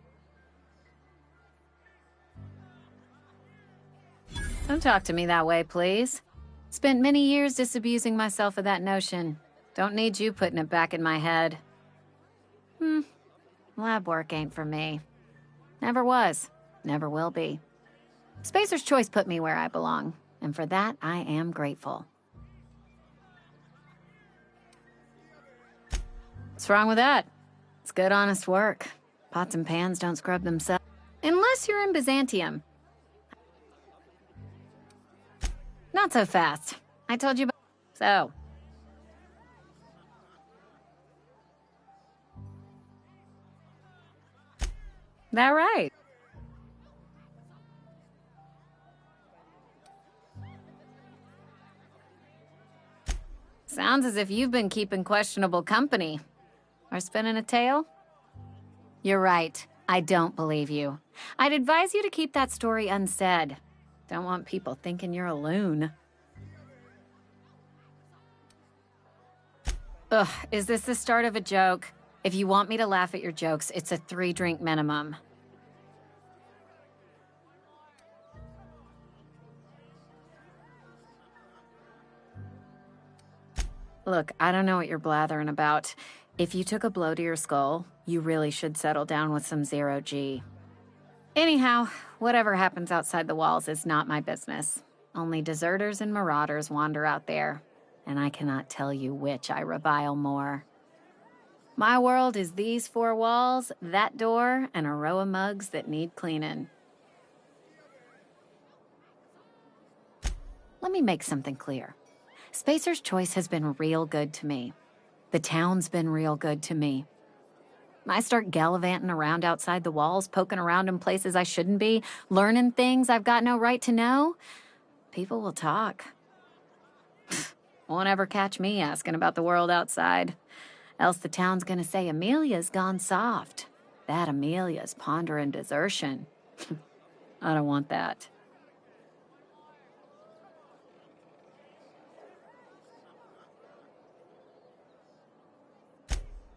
Don't talk to me that way, please. Spent many years disabusing myself of that notion. Don't need you putting it back in my head. Lab work ain't for me. Never was. Never will be. Spacer's Choice put me where I belong, and for that, I am grateful. What's wrong with that? It's good, honest work. Pots and pans don't scrub themselves. Unless you're in Byzantium. Not so fast. I told you about... So. That right? Sounds as if you've been keeping questionable company. Or spinning a tale? You're right. I don't believe you. I'd advise you to keep that story unsaid. Don't want people thinking you're a loon. Ugh, is this the start of a joke? If you want me to laugh at your jokes, it's a 3-drink minimum. Look, I don't know what you're blathering about. If you took a blow to your skull, you really should settle down with some zero-G. Anyhow, whatever happens outside the walls is not my business. Only deserters and marauders wander out there, and I cannot tell you which I revile more. My world is these 4 walls, that door, and a row of mugs that need cleaning. Let me make something clear. Spacer's Choice has been real good to me. The town's been real good to me. I start gallivanting around outside the walls, poking around in places I shouldn't be, learning things I've got no right to know. People will talk. Won't ever catch me asking about the world outside. Else the town's gonna say Amelia's gone soft. That Amelia's pondering desertion. I don't want that.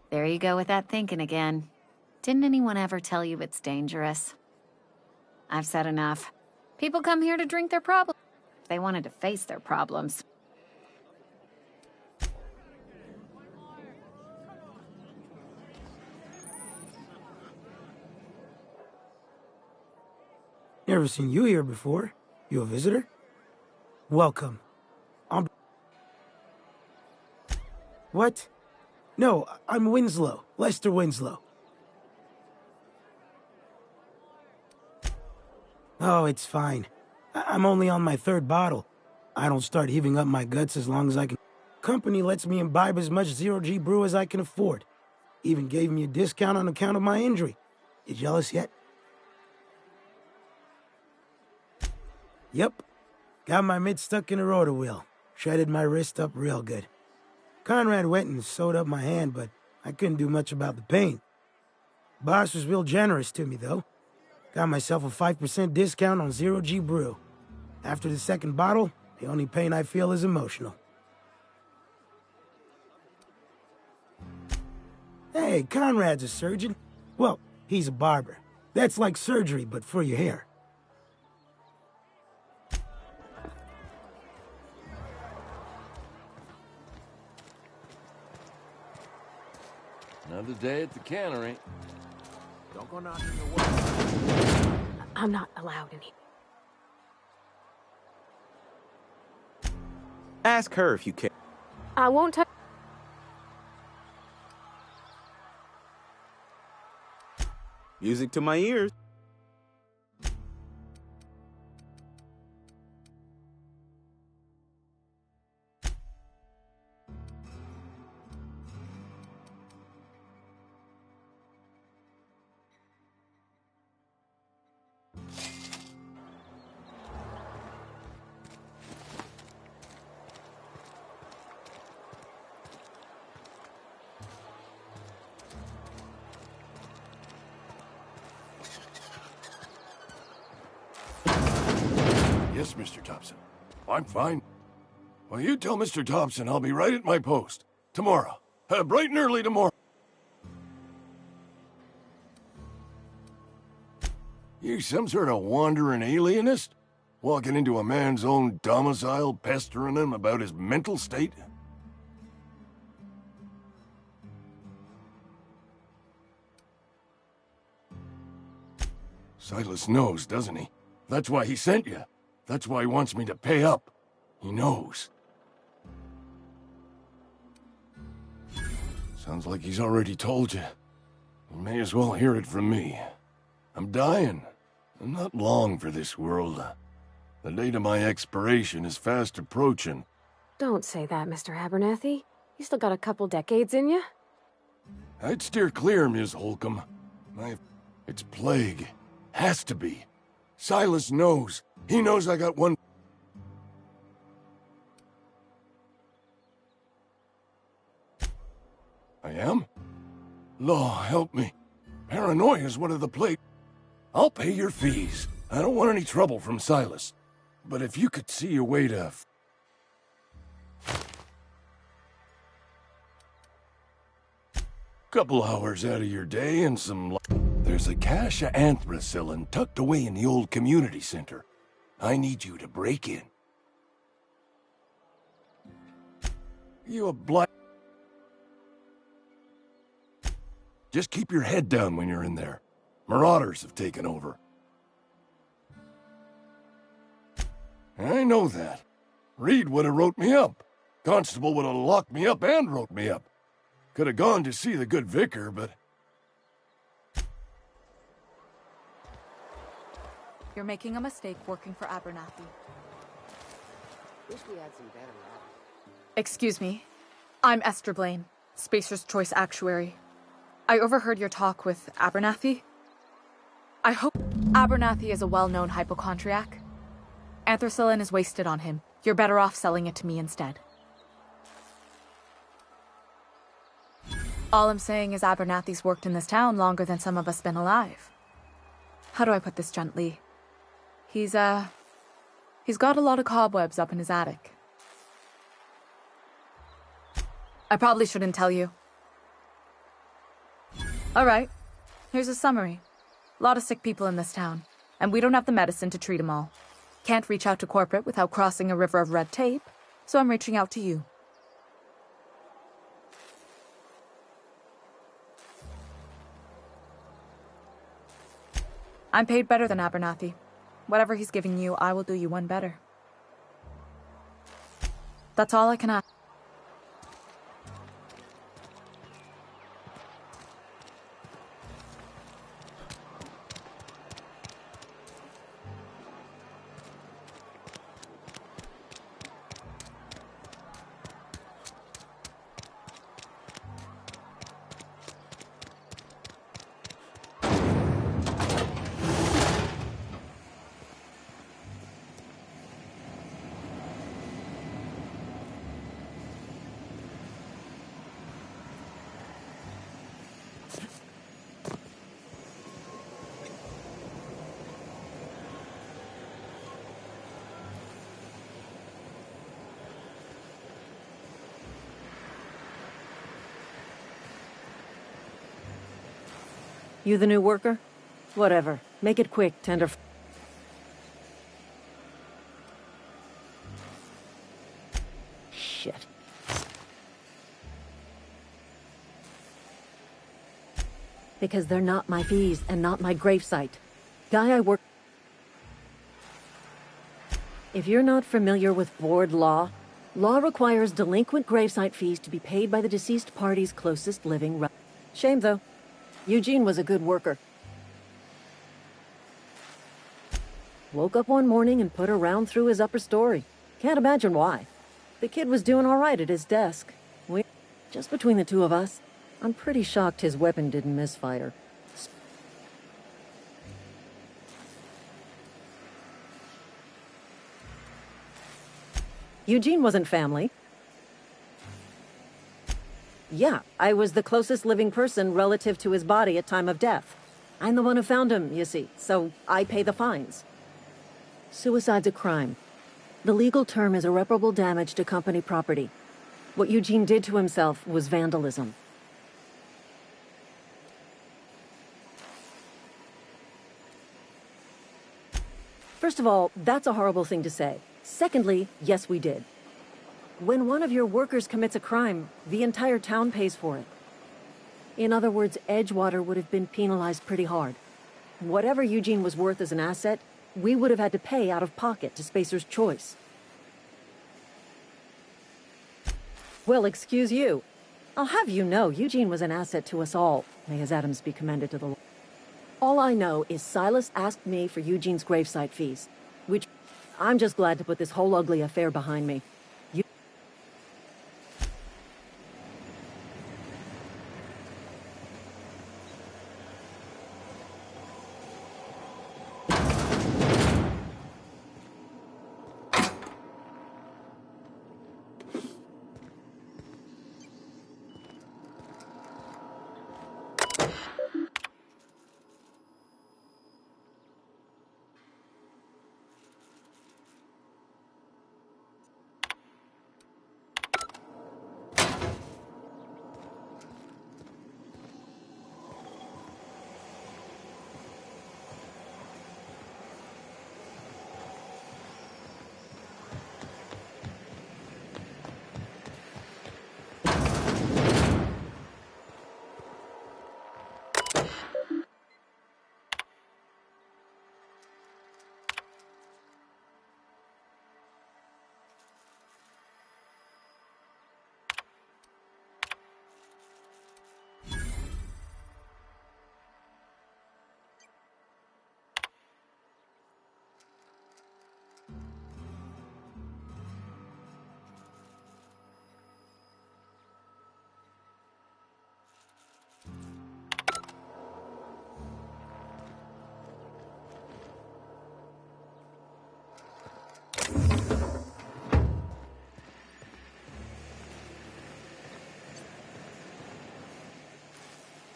There you go with that thinking again. Didn't anyone ever tell you it's dangerous? I've said enough. People come here to drink their problems. If they wanted to face their problems. Never seen you here before. You a visitor? Welcome. What? No, I'm Winslow. Lester Winslow. Oh, it's fine. I'm only on my 3rd bottle. I don't start heaving up my guts as long as I can. Company lets me imbibe as much zero-G brew as I can afford. Even gave me a discount on account of my injury. You jealous yet? Yep. Got my mitt stuck in a rotor wheel. Shredded my wrist up real good. Conrad went and sewed up my hand, but I couldn't do much about the pain. Boss was real generous to me, though. Got myself a 5% discount on zero-G brew. After the 2nd bottle, the only pain I feel is emotional. Hey, Conrad's a surgeon. Well, he's a barber. That's like surgery, but for your hair. Another day at the cannery. Don't go knocking your way. I'm not allowed in here. Ask her if you care. I won't touch. Music to my ears. Yes, Mr. Thompson. I'm fine. Well, you tell Mr. Thompson I'll be right at my post. Tomorrow. Bright and early tomorrow. You some sort of wandering alienist? Walking into a man's own domicile, pestering him about his mental state? Silas knows, doesn't he? That's why he sent you. That's why he wants me to pay up. He knows. Sounds like he's already told you. You may as well hear it from me. I'm dying. I'm not long for this world. The date of my expiration is fast approaching. Don't say that, Mr. Abernathy. You still got a couple decades in you. I'd steer clear, Ms. Holcomb. It's plague. Has to be. Silas knows. He knows I got one... I am? Law, help me. Paranoia is one of the plague. I'll pay your fees. I don't want any trouble from Silas. But if you could see a way to... Couple hours out of your day and some... There's a cache of anthracillin tucked away in the old community center. I need you to break in. You a blind... Just keep your head down when you're in there. Marauders have taken over. I know that. Reed would have wrote me up. Constable would have locked me up and wrote me up. Could have gone to see the good vicar, but... You're making a mistake working for Abernathy. Wish we had some better odds. Excuse me. I'm Esther Blaine, Spacer's Choice Actuary. I overheard your talk with Abernathy. I hope Abernathy is a well-known hypochondriac. Anthracillin is wasted on him. You're better off selling it to me instead. All I'm saying is Abernathy's worked in this town longer than some of us been alive. How do I put this gently? He's got a lot of cobwebs up in his attic. I probably shouldn't tell you. All right, here's a summary. A lot of sick people in this town, and we don't have the medicine to treat them all. Can't reach out to corporate without crossing a river of red tape, so I'm reaching out to you. I'm paid better than Abernathy. Whatever he's giving you, I will do you one better. That's all I can ask. You the new worker? Whatever. Make it quick, tender. Shit. Because they're not my fees and not my gravesite. Guy I work... If you're not familiar with board law, law requires delinquent gravesite fees to be paid by the deceased party's closest living relative. Shame, though. Eugene was a good worker. Woke up one morning and put a round through his upper story. Can't imagine why. The kid was doing all right at his desk. Just between the two of us, I'm pretty shocked his weapon didn't misfire. Eugene wasn't family. Yeah, I was the closest living person relative to his body at time of death. I'm the one who found him, you see, so I pay the fines. Suicide's a crime. The legal term is irreparable damage to company property. What Eugene did to himself was vandalism. First of all, that's a horrible thing to say. Secondly, yes, we did. When one of your workers commits a crime, the entire town pays for it. In other words, Edgewater would have been penalized pretty hard. Whatever Eugene was worth as an asset, we would have had to pay out of pocket to Spacer's Choice. Well, excuse you. I'll have you know, Eugene was an asset to us all. May his atoms be commended to the Lord. All I know is Silas asked me for Eugene's gravesite fees, which I'm just glad to put this whole ugly affair behind me.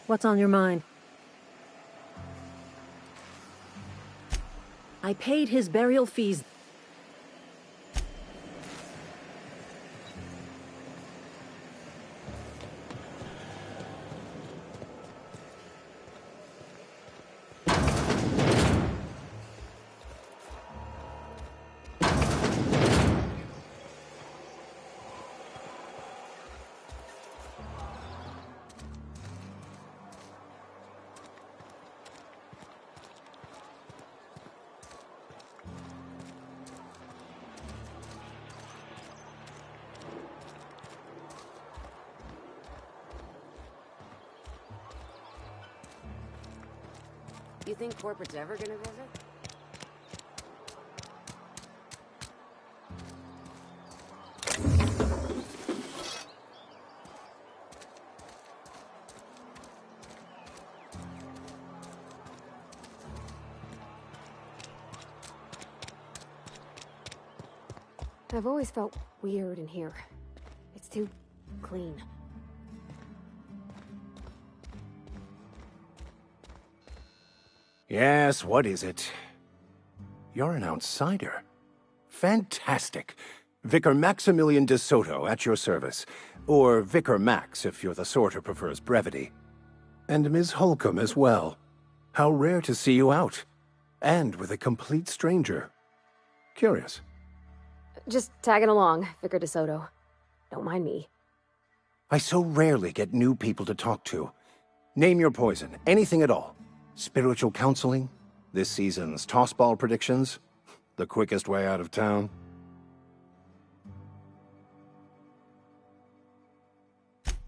What's on your mind? I paid his burial fees. You think corporate's ever gonna visit? I've always felt weird in here. It's too clean. Yes, what is it? You're an outsider. Fantastic. Vicar Maximilian de Soto at your service. Or Vicar Max, if you're the sort who prefers brevity. And Ms. Holcomb as well. How rare to see you out. And with a complete stranger. Curious. Just tagging along, Vicar DeSoto. Don't mind me. I so rarely get new people to talk to. Name your poison, anything at all. Spiritual counseling? This season's tossball predictions? The quickest way out of town?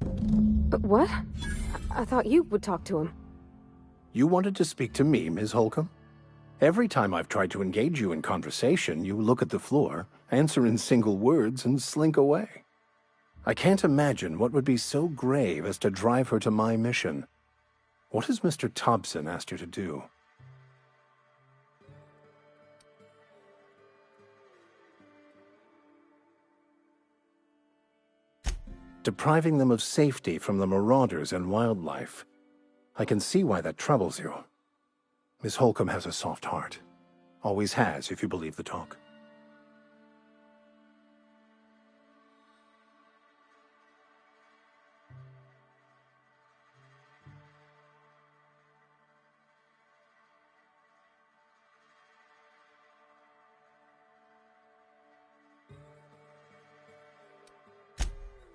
But what? I thought you would talk to him. You wanted to speak to me, Ms. Holcomb? Every time I've tried to engage you in conversation, you look at the floor, answer in single words, and slink away. I can't imagine what would be so grave as to drive her to my mission. What has Mr. Thompson asked you to do? Depriving them of safety from the marauders and wildlife. I can see why that troubles you. Miss Holcomb has a soft heart. Always has, if you believe the talk.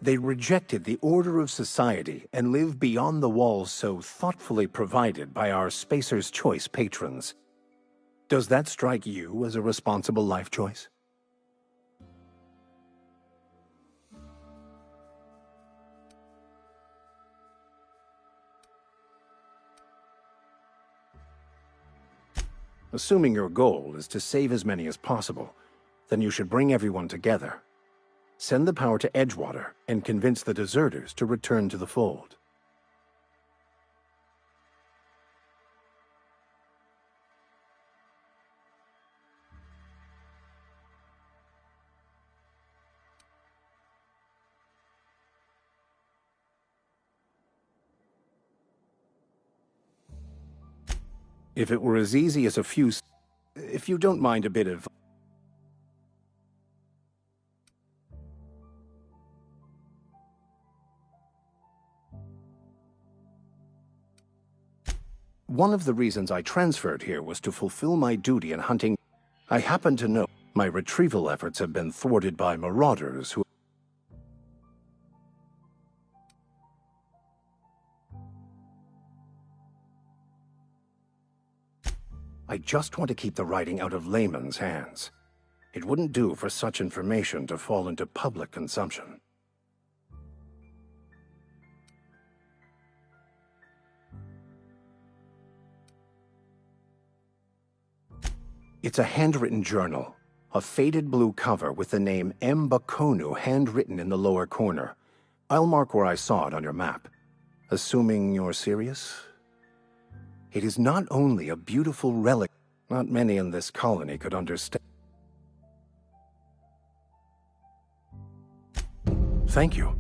They rejected the order of society and live beyond the walls so thoughtfully provided by our Spacer's Choice patrons. Does that strike you as a responsible life choice? Assuming your goal is to save as many as possible, then you should bring everyone together. Send the power to Edgewater and convince the deserters to return to the fold. If it were as easy as if you don't mind a bit of... One of the reasons I transferred here was to fulfill my duty in hunting. I happen to know my retrieval efforts have been thwarted by marauders who... I just want to keep the writing out of layman's hands. It wouldn't do for such information to fall into public consumption. It's a handwritten journal, a faded blue cover with the name M. Bakonu handwritten in the lower corner. I'll mark where I saw it on your map. Assuming you're serious? It is not only a beautiful relic, not many in this colony could understand. Thank you.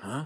Huh?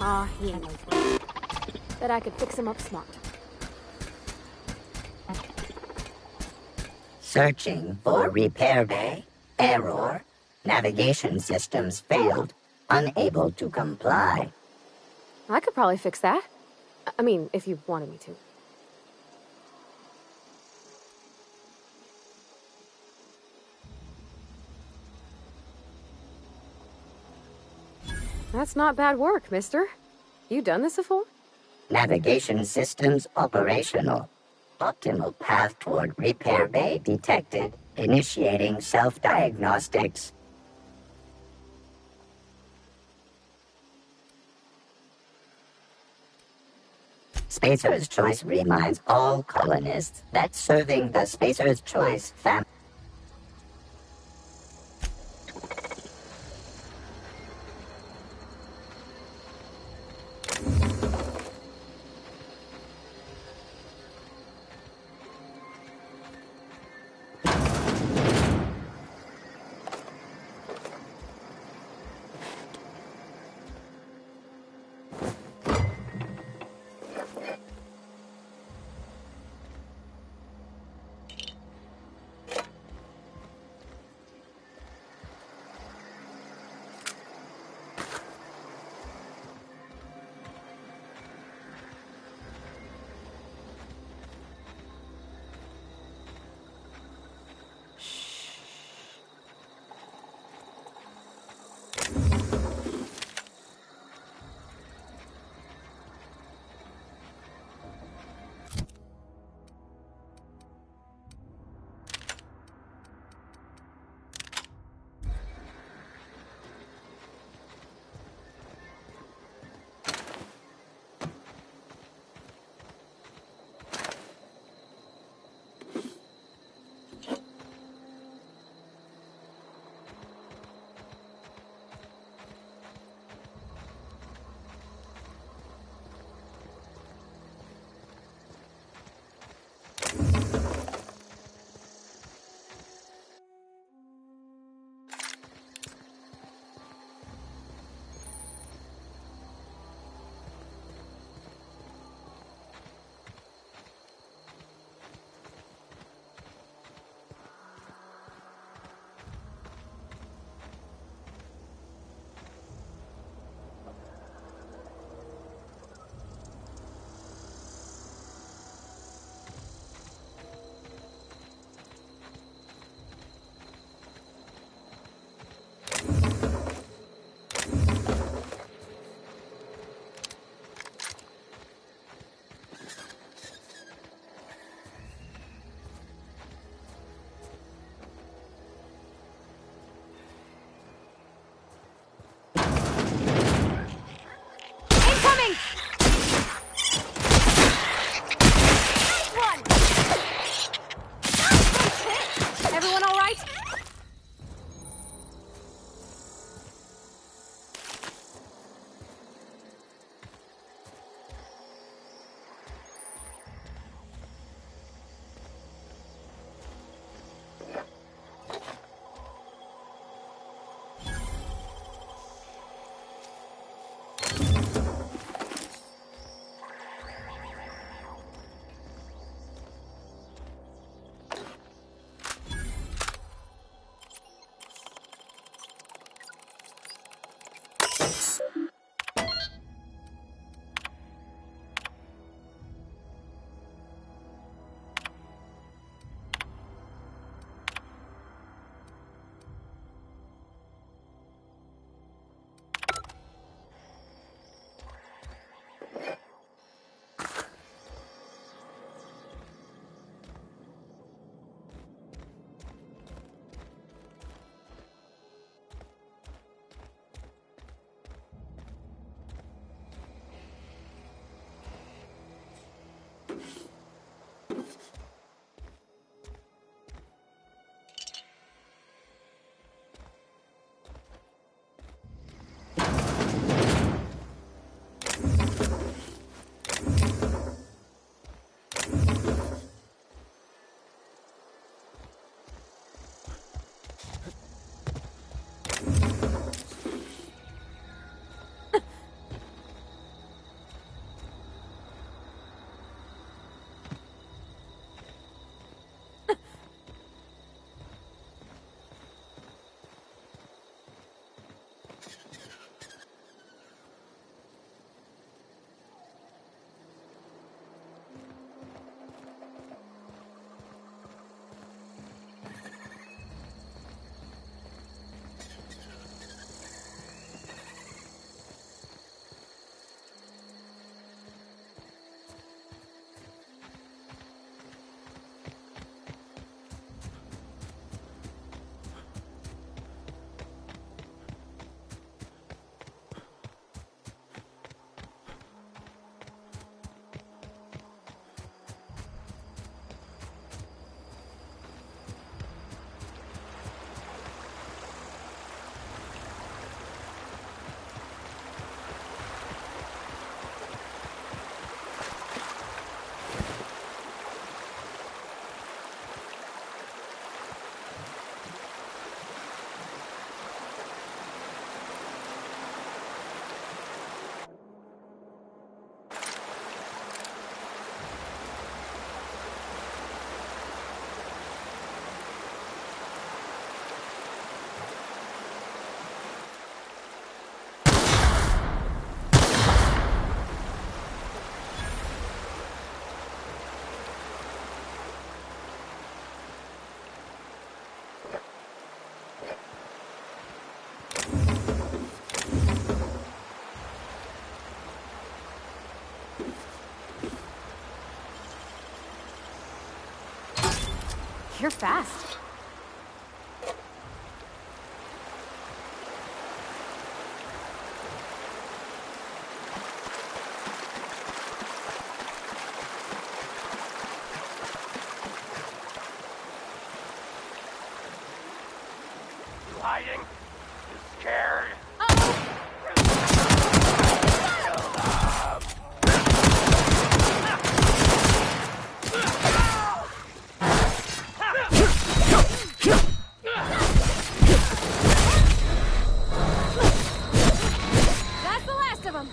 Ah, he ain't no fool. Bet I could fix him up smart. Searching for repair bay. Error. Navigation systems failed. Unable to comply. I could probably fix that. I mean, if you wanted me to. That's not bad work, mister. You done this before? Navigation systems operational. Optimal path toward repair bay detected. Initiating self-diagnostics. Spacer's Choice reminds all colonists that serving the Spacer's Choice family. You're fast. Hiding? You scared? That's the last of them.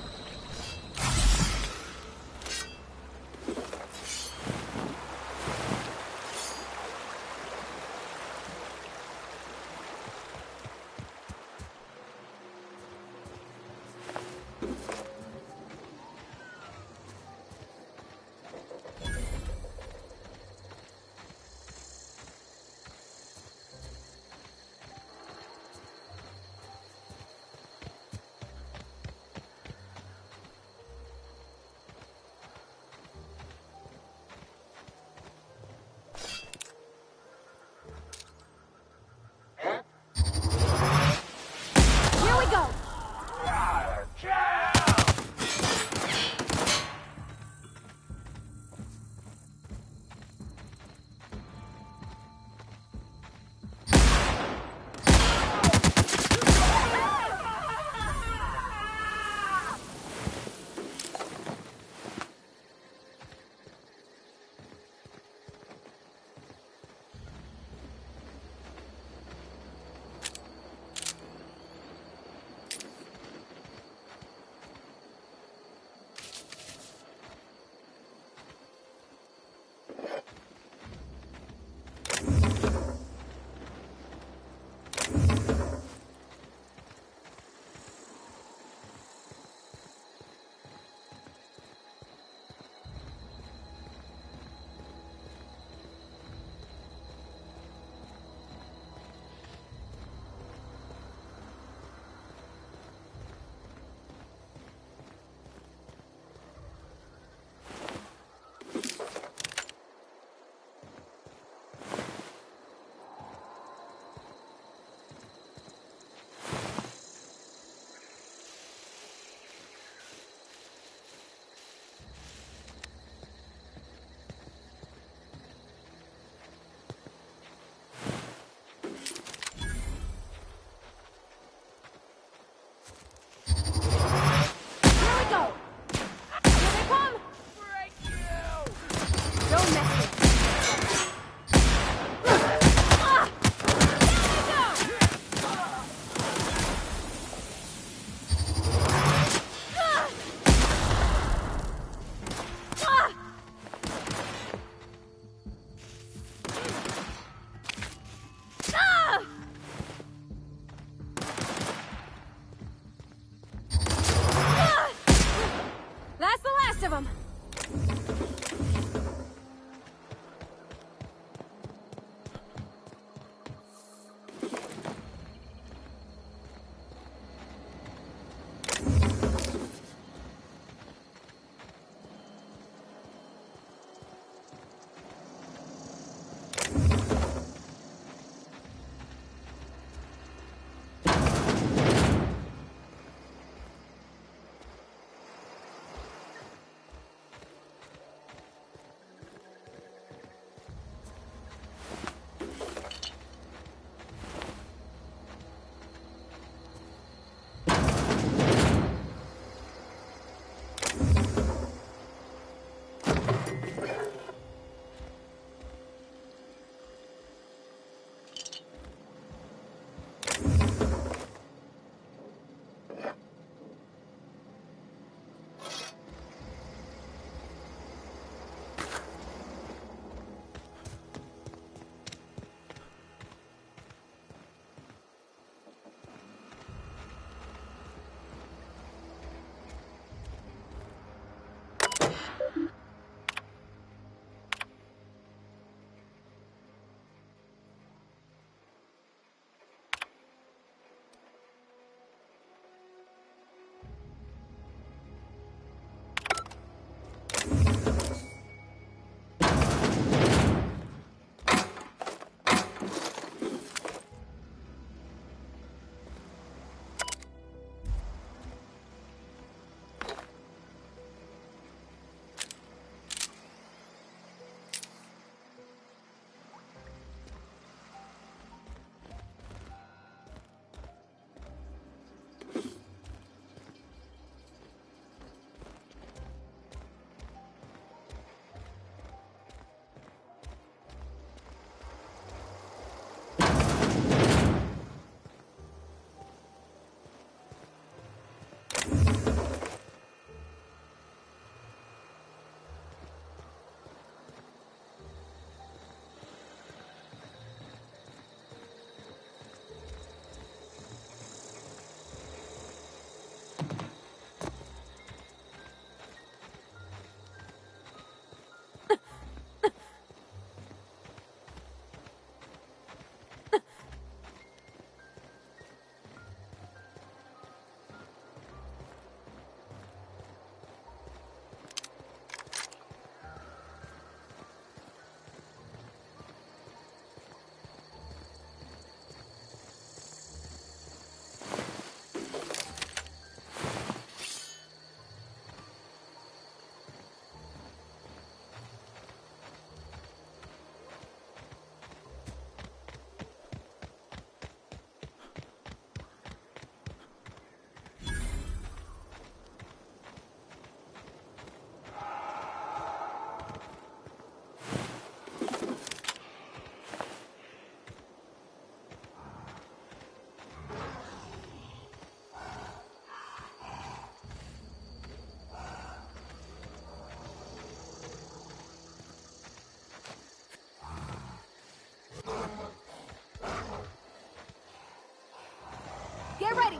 Get ready!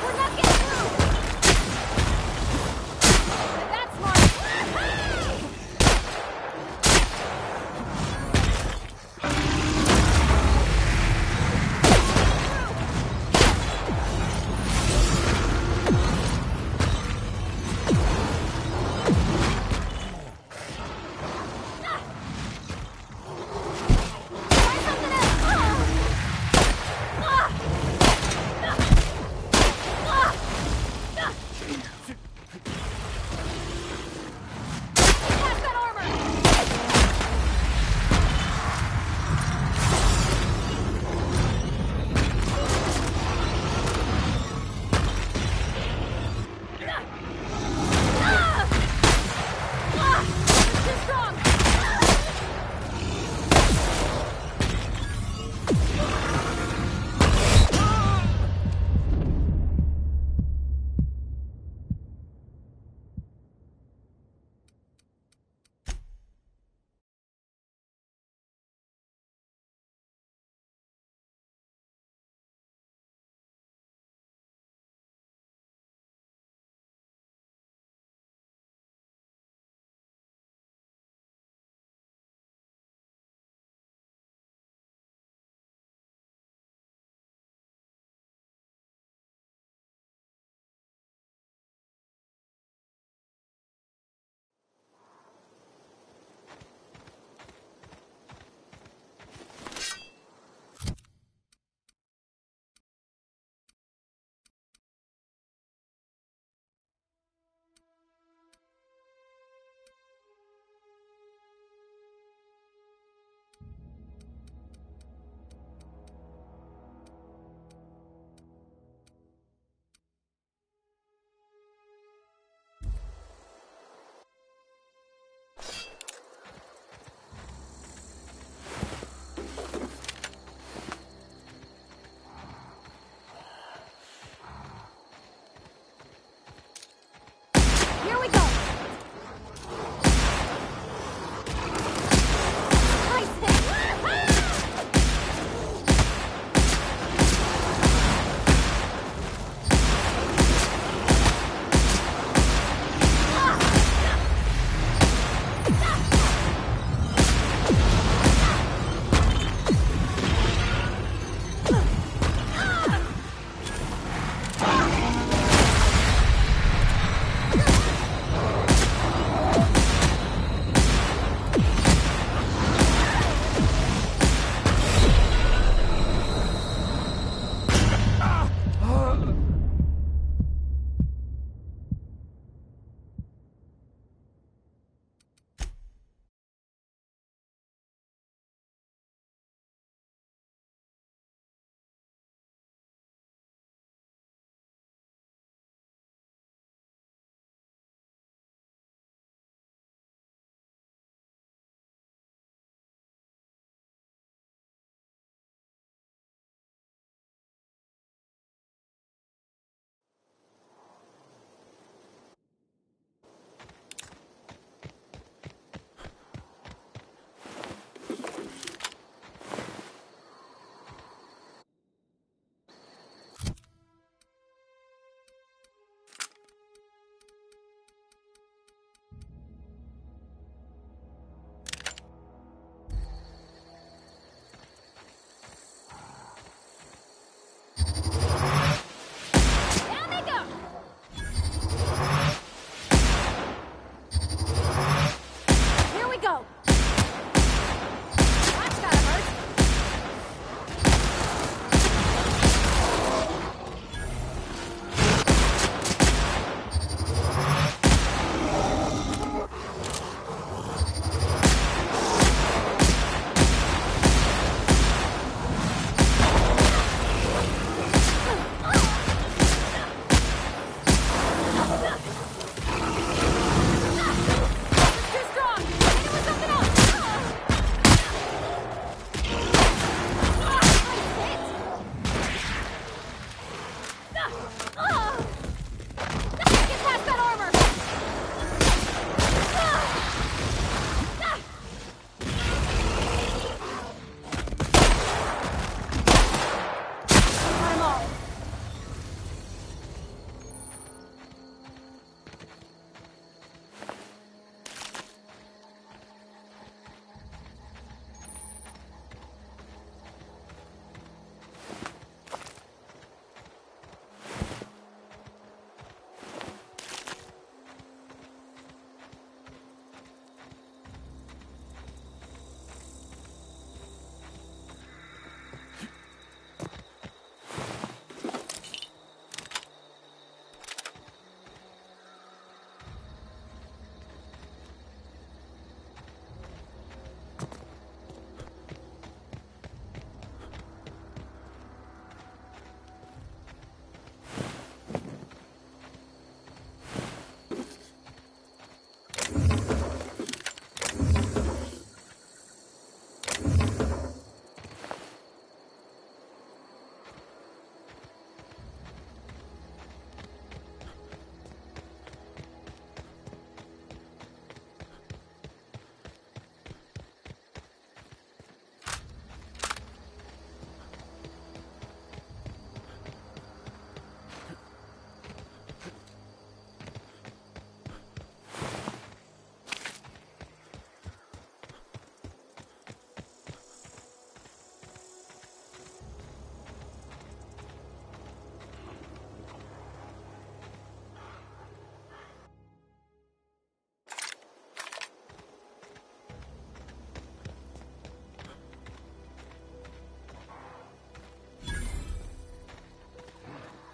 We're not getting through! That's smart!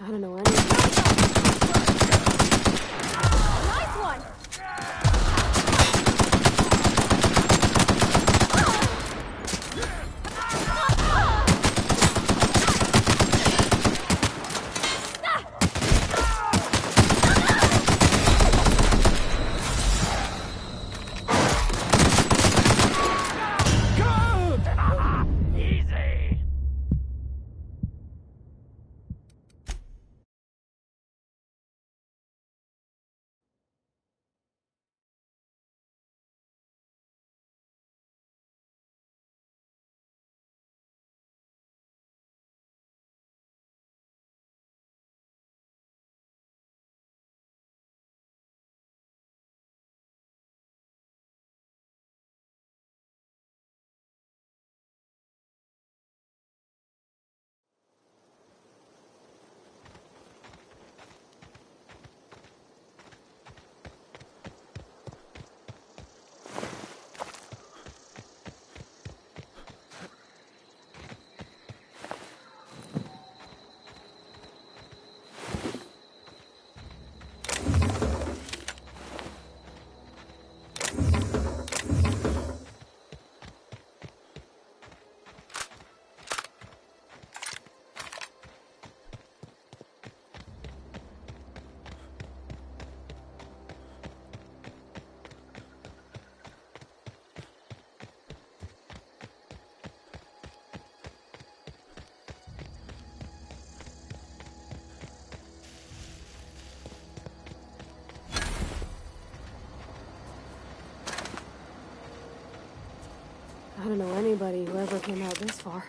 I don't know anything. Nice one! I don't know anybody who ever came out this far.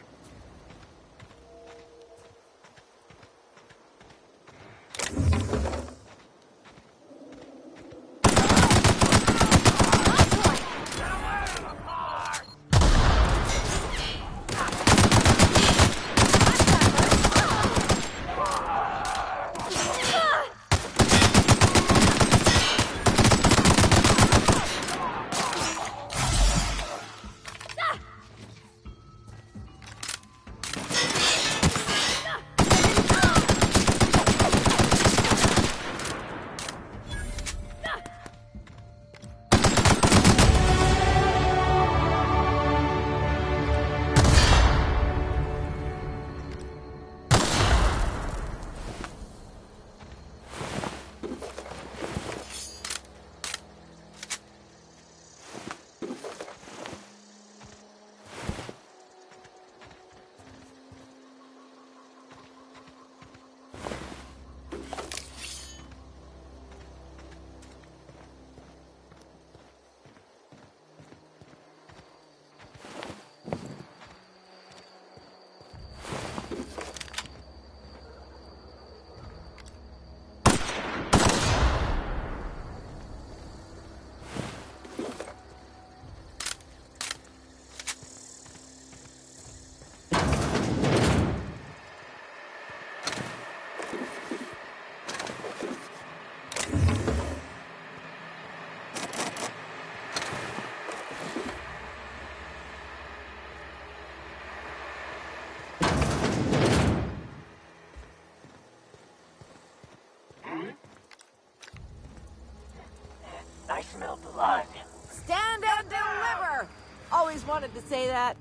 I smell blood. Stand and deliver! Always wanted to say that.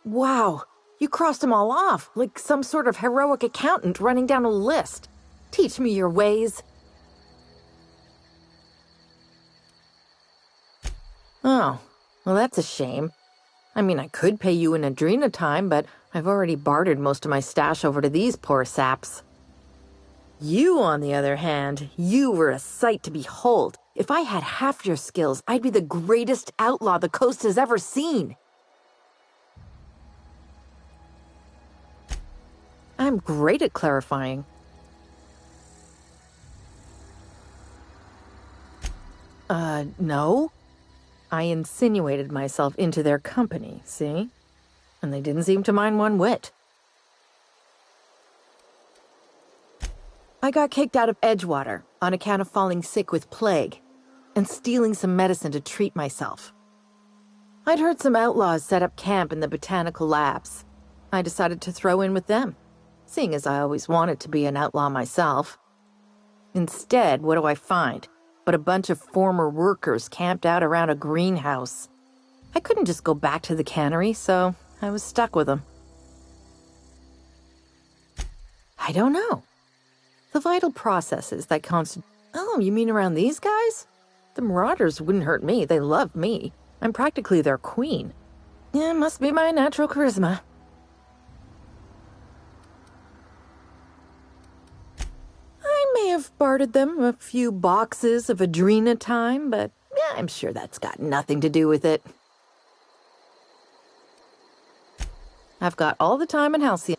Wow, you crossed them all off, like some sort of heroic accountant running down a list. Teach me your ways. Oh, well that's a shame. I mean, I could pay you in Adrena time, but I've already bartered most of my stash over to these poor saps. You, on the other hand, you were a sight to behold. If I had half your skills, I'd be the greatest outlaw the coast has ever seen. I'm great at clarifying. No. I insinuated myself into their company, see? And they didn't seem to mind one whit. I got kicked out of Edgewater on account of falling sick with plague and stealing some medicine to treat myself. I'd heard some outlaws set up camp in the botanical labs. I decided to throw in with them, seeing as I always wanted to be an outlaw myself. Instead, what do I find but a bunch of former workers camped out around a greenhouse? I couldn't just go back to the cannery, so I was stuck with them. I don't know. The vital processes that constitute... Oh, you mean around these guys? The Marauders wouldn't hurt me. They love me. I'm practically their queen. Yeah, must be my natural charisma. I may have bartered them a few boxes of Adrena time, but yeah, I'm sure that's got nothing to do with it. I've got all the time in Halcyon.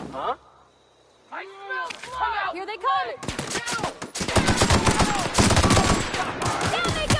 Huh? I smell blood! Here they come! Down they go!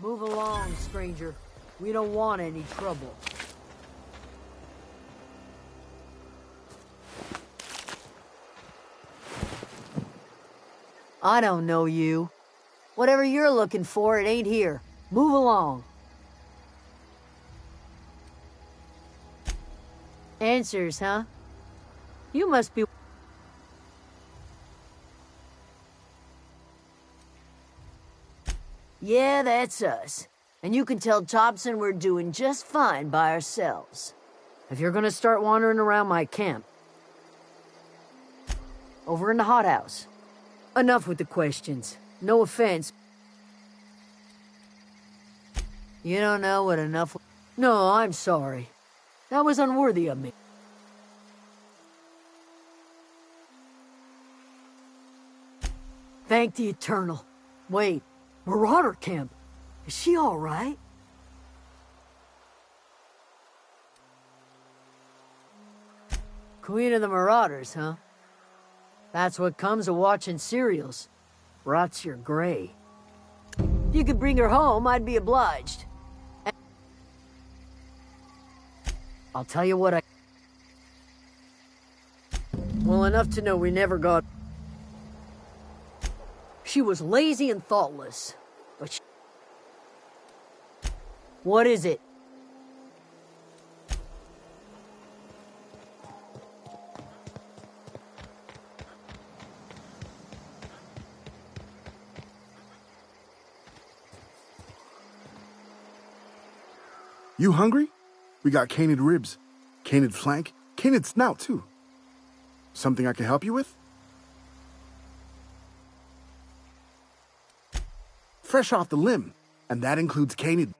Move along, stranger. We don't want any trouble. I don't know you. Whatever you're looking for, it ain't here. Move along. Answers, huh? You must be... Yeah, that's us. And you can tell Thompson we're doing just fine by ourselves. If you're gonna start wandering around my camp... Over in the hothouse. Enough with the questions. No offense. You don't know what enough... No, I'm sorry. That was unworthy of me. Thank the Eternal. Wait, Marauder Camp. Is she all right? Queen of the Marauders, huh? That's what comes of watching serials. Rots your gray. If you could bring her home, I'd be obliged. I'll tell you what Well, enough to know we never got... She was lazy and thoughtless, but she... What is it? You hungry? We got canid ribs, canid flank, canid snout, too. Something I can help you with? Fresh off the limb, and that includes canid.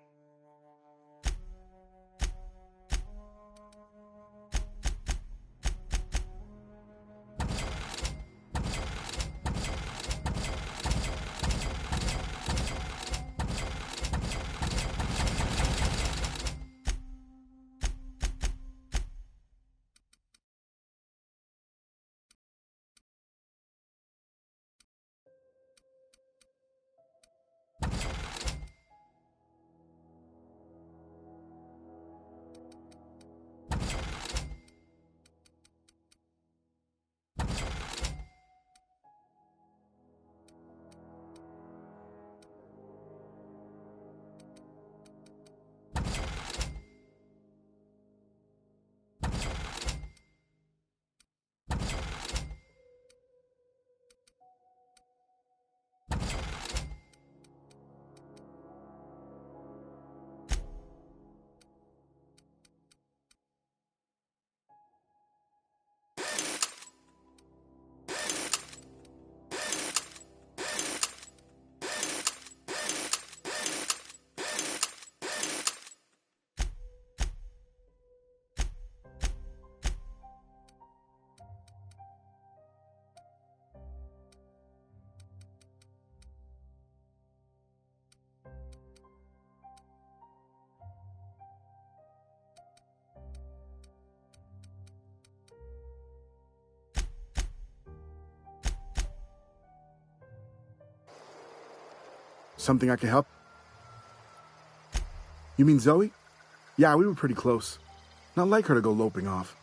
Something I can help? You mean Zoe? Yeah, we were pretty close. Not like her to go loping off.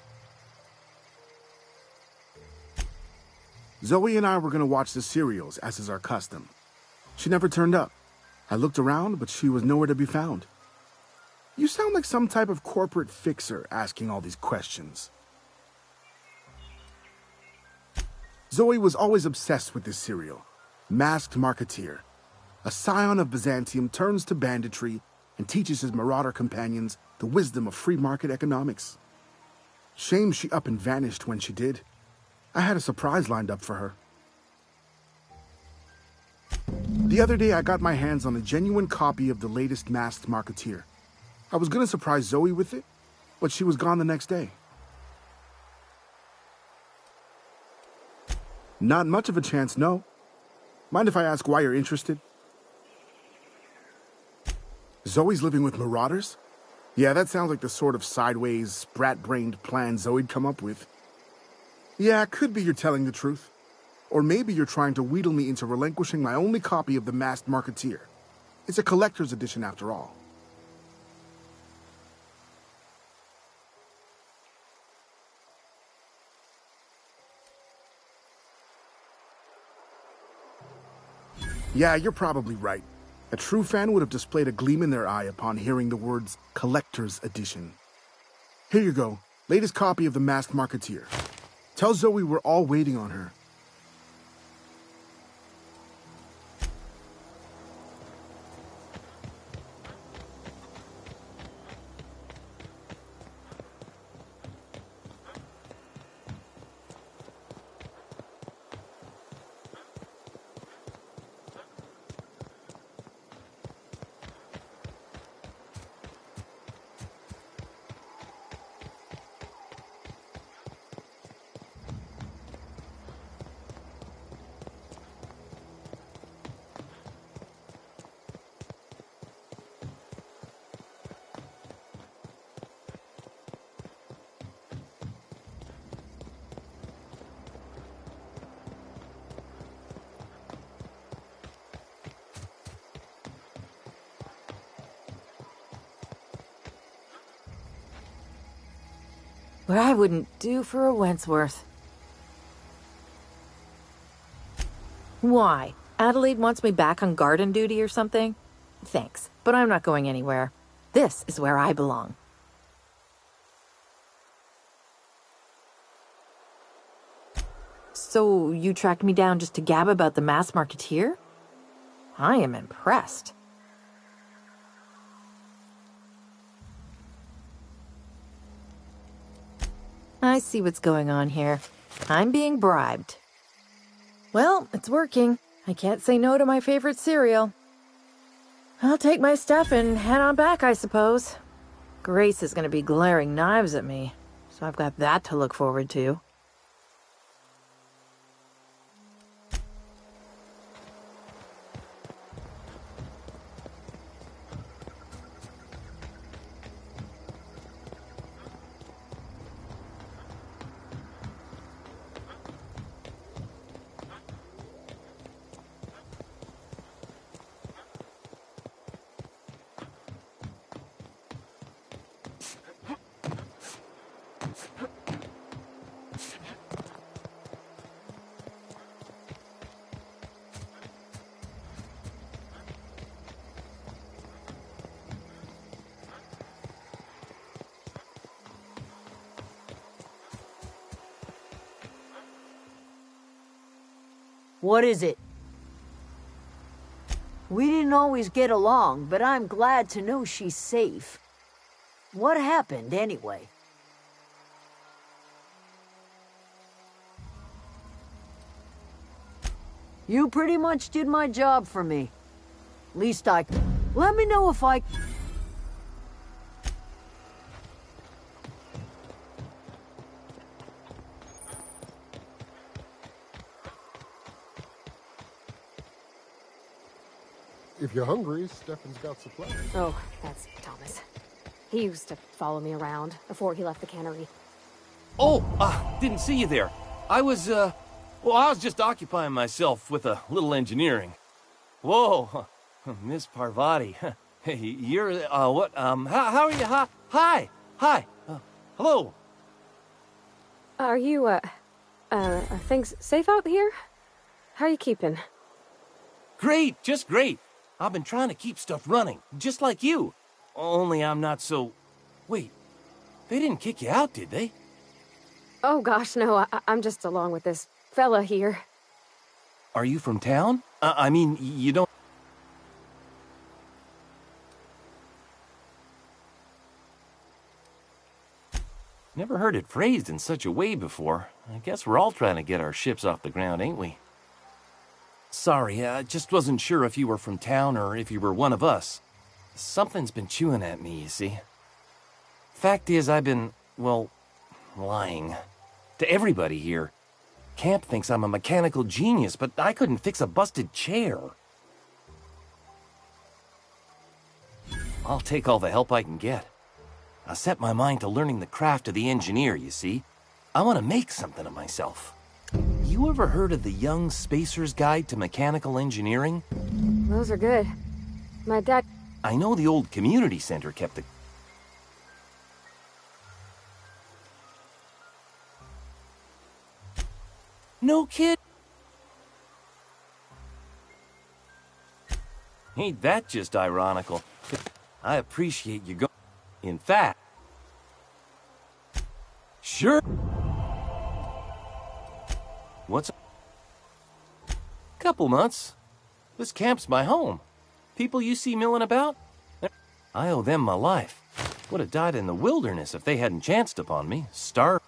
Zoe and I were gonna watch the serials, as is our custom. She never turned up. I looked around, but she was nowhere to be found. You sound like some type of corporate fixer asking all these questions. Zoe was always obsessed with this serial. Masked Marketeer. A scion of Byzantium turns to banditry and teaches his marauder companions the wisdom of free market economics. Shame she up and vanished when she did. I had a surprise lined up for her. The other day I got my hands on a genuine copy of the latest Masked Marketeer. I was gonna surprise Zoe with it, but she was gone the next day. Not much of a chance, no. Mind if I ask why you're interested? Zoe's living with marauders? Yeah, that sounds like the sort of sideways, sprat-brained plan Zoe'd come up with. Yeah, it could be you're telling the truth. Or maybe you're trying to wheedle me into relinquishing my only copy of the Masked Marketeer. It's a collector's edition after all. Yeah, you're probably right. A true fan would have displayed a gleam in their eye upon hearing the words Collector's Edition. Here you go, latest copy of The Masked Marketeer. Tell Zoe we're all waiting on her. What I wouldn't do for a Wentworth. Why? Adelaide wants me back on garden duty or something? Thanks, but I'm not going anywhere. This is where I belong. So, you tracked me down just to gab about the Masked Marketeer? I am impressed. I see what's going on here. I'm being bribed. Well, it's working. I can't say no to my favorite cereal. I'll take my stuff and head on back, I suppose. Grace is going to be glaring knives at me, so I've got that to look forward to. What is it? We didn't always get along, but I'm glad to know she's safe. What happened, anyway? You pretty much did my job for me. Least I... Let me know if I... If you're hungry, Stefan's got supplies. Oh, that's Thomas. He used to follow me around before he left the cannery. Oh, didn't see you there. I was just occupying myself with a little engineering. Whoa, Miss Parvati. Hey, you're, what, how are you? Hi, hello. Are you, are things safe out here? How are you keeping? Great, just great. I've been trying to keep stuff running, just like you. Only I'm not so... Wait, they didn't kick you out, did they? Oh gosh, no, I'm just along with this fella here. Are you from town? I mean, you don't... Never heard it phrased in such a way before. I guess we're all trying to get our ships off the ground, ain't we? Sorry, I just wasn't sure if you were from town or if you were one of us. Something's been chewing at me, you see. Fact is, I've been, well, lying. To everybody here. Camp thinks I'm a mechanical genius, but I couldn't fix a busted chair. I'll take all the help I can get. I set my mind to learning the craft of the engineer, you see. I want to make something of myself. You ever heard of the Young Spacer's Guide to Mechanical Engineering? Those are good. My dad... I know the old community center kept the... No kid. Ain't that just ironical? I appreciate you going. In fact... Sure. What's... Couple months. This camp's my home. People you see milling about, I owe them my life. Would have died in the wilderness if they hadn't chanced upon me. Starved.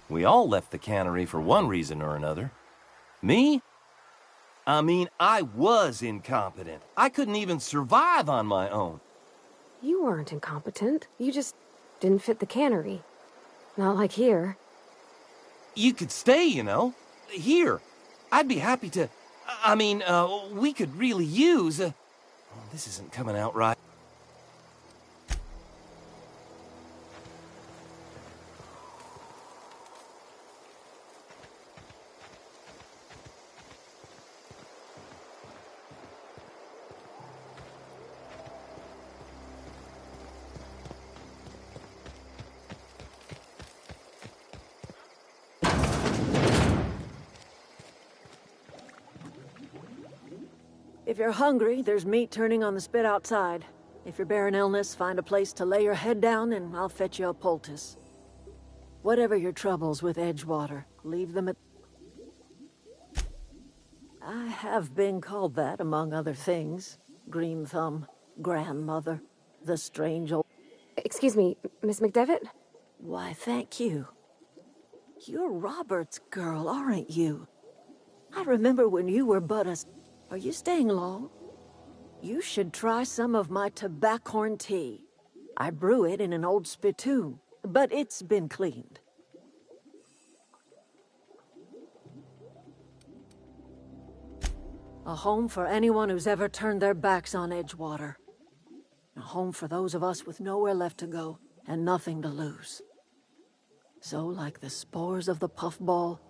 We all left the cannery for one reason or another. Me? I mean, I was incompetent. I couldn't even survive on my own. You weren't incompetent. You just didn't fit the cannery. Not like here. You could stay, you know. Here. I'd be happy to... I mean, we could really use... Oh, this isn't coming out right. If you're hungry, there's meat turning on the spit outside. If you're bearing illness, find a place to lay your head down and I'll fetch you a poultice. Whatever your troubles with Edgewater, leave them at... I have been called that, among other things. Green Thumb, Grandmother, the strange old... Excuse me, Miss McDevitt? Why, thank you. You're Robert's girl, aren't you? I remember when you were but a... Are you staying long? You should try some of my tobaccorn tea. I brew it in an old spittoon, but it's been cleaned. A home for anyone who's ever turned their backs on Edgewater. A home for those of us with nowhere left to go and nothing to lose. So, like the spores of the puffball,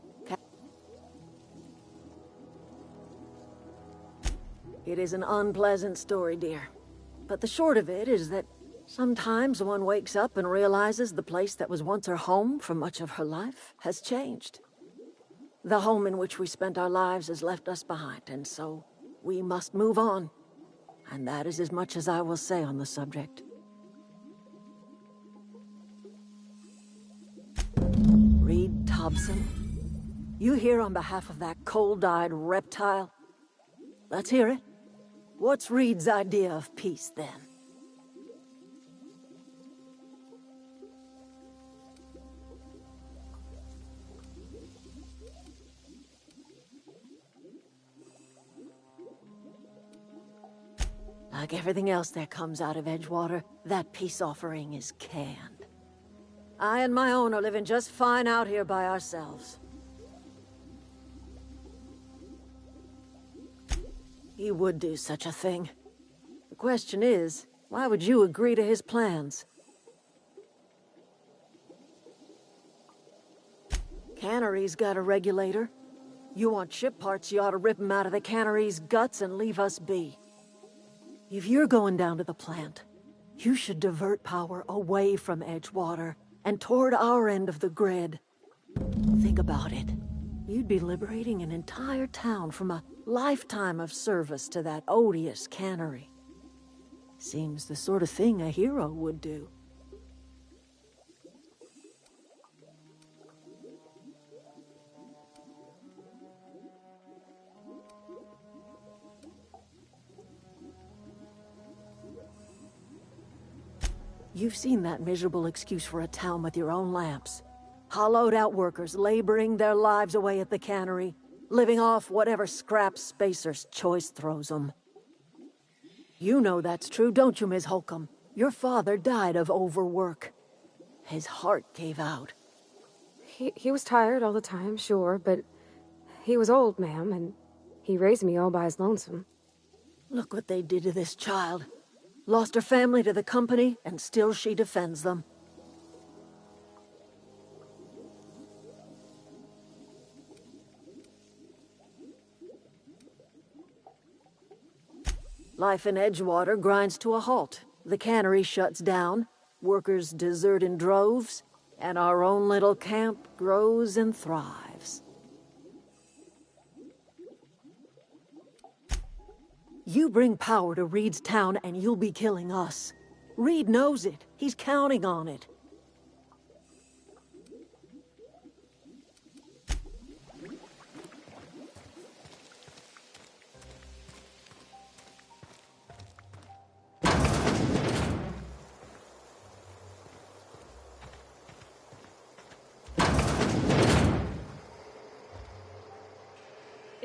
it is an unpleasant story, dear. But the short of it is that sometimes one wakes up and realizes the place that was once her home for much of her life has changed. The home in which we spent our lives has left us behind, and so we must move on. And that is as much as I will say on the subject. Reed Thompson, you here on behalf of that cold-eyed reptile? Let's hear it. What's Reed's idea of peace, then? Like everything else that comes out of Edgewater, that peace offering is canned. I and my own are living just fine out here by ourselves. He would do such a thing. The question is, why would you agree to his plans? Cannery's got a regulator. You want ship parts, you ought to rip them out of the cannery's guts and leave us be. If you're going down to the plant, you should divert power away from Edgewater and toward our end of the grid. Think about it. You'd be liberating an entire town from a lifetime of service to that odious cannery. Seems the sort of thing a hero would do. You've seen that miserable excuse for a town with your own lamps. Hollowed-out workers laboring their lives away at the cannery, living off whatever scrap Spacer's Choice throws them. You know that's true, don't you, Ms. Holcomb? Your father died of overwork. His heart gave out. He was tired all the time, sure, but he was old, ma'am, and he raised me all by his lonesome. Look what they did to this child. Lost her family to the company, and still she defends them. Life in Edgewater grinds to a halt. The cannery shuts down, workers desert in droves, and our own little camp grows and thrives. You bring power to Reed's town and you'll be killing us. Reed knows it. He's counting on it.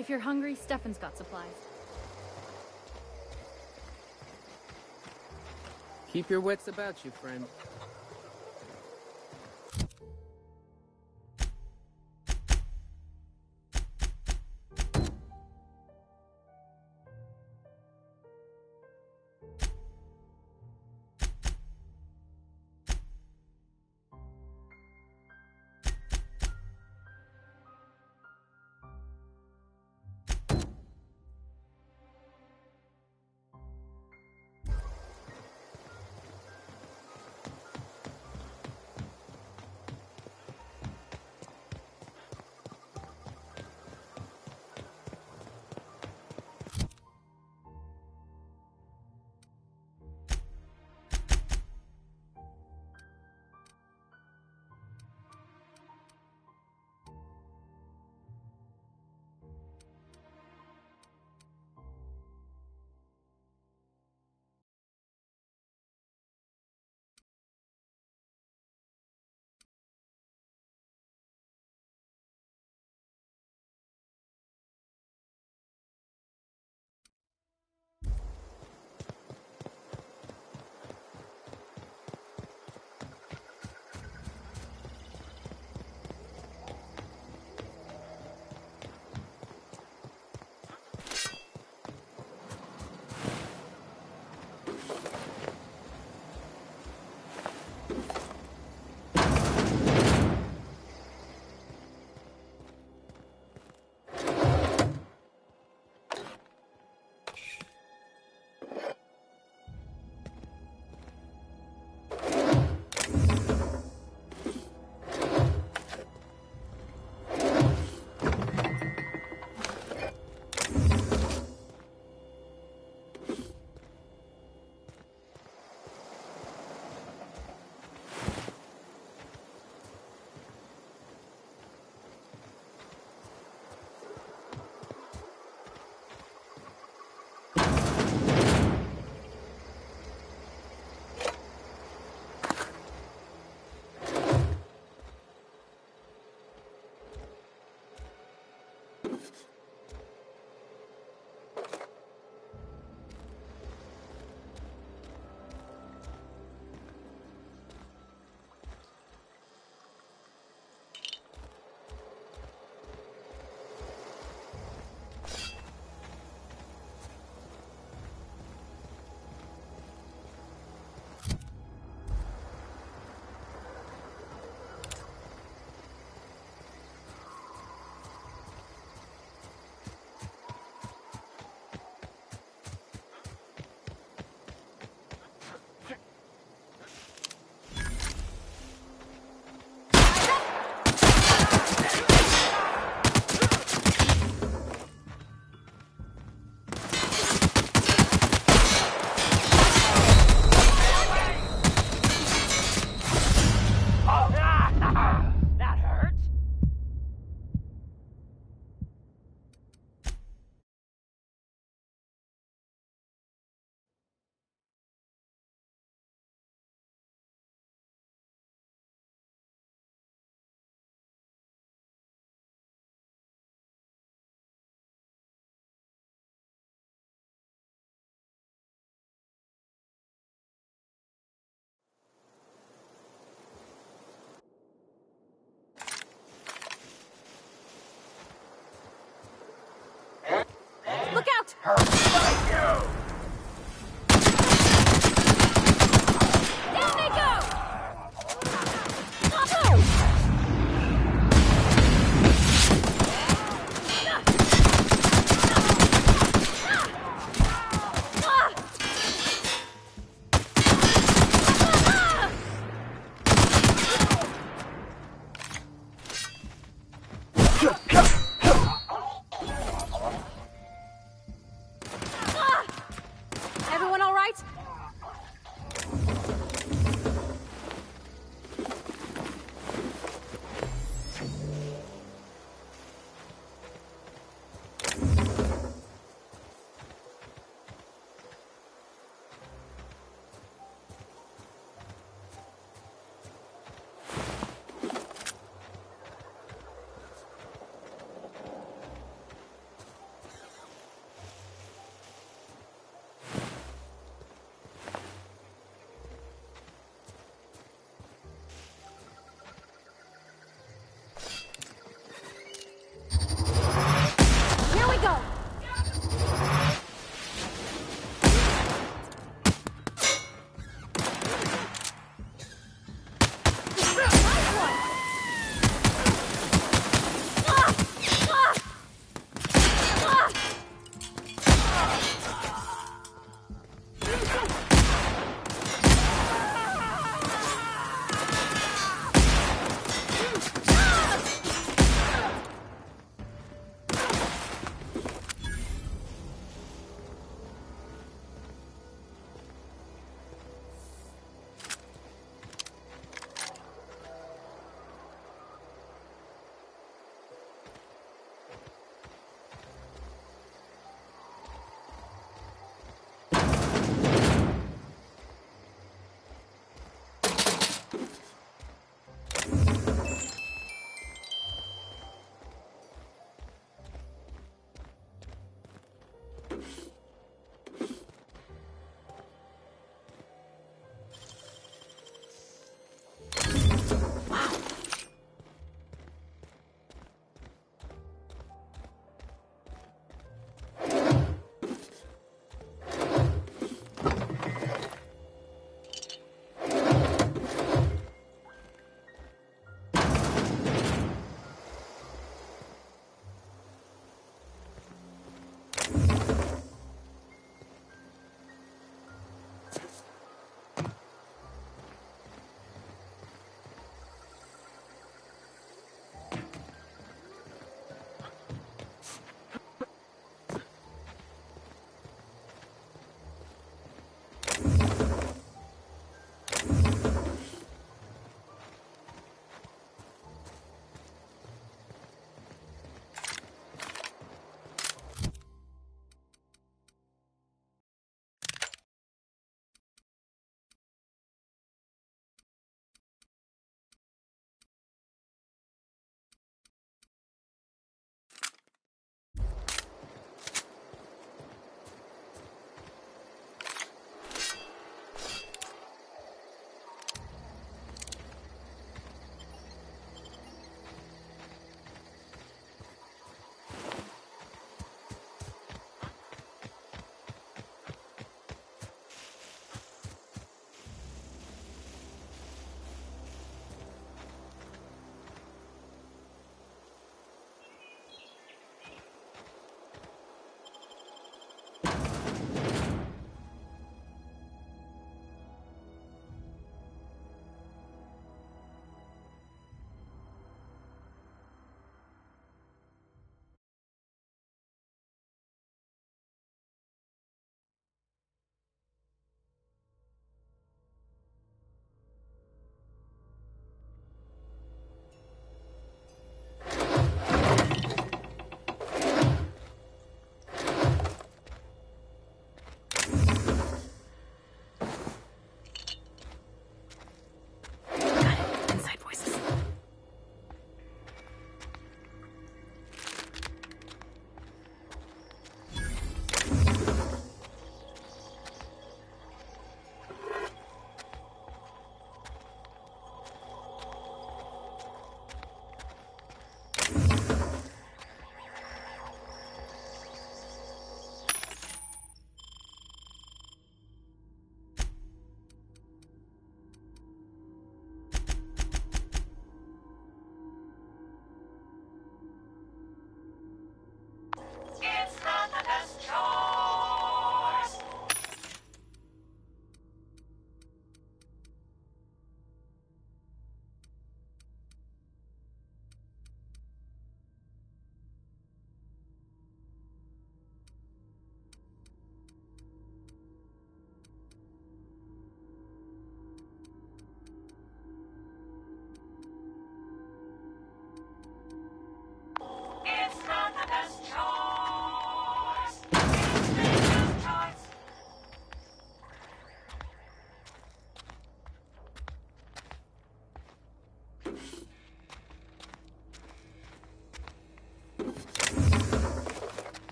If you're hungry, Stefan's got supplies. Keep your wits about you, friend.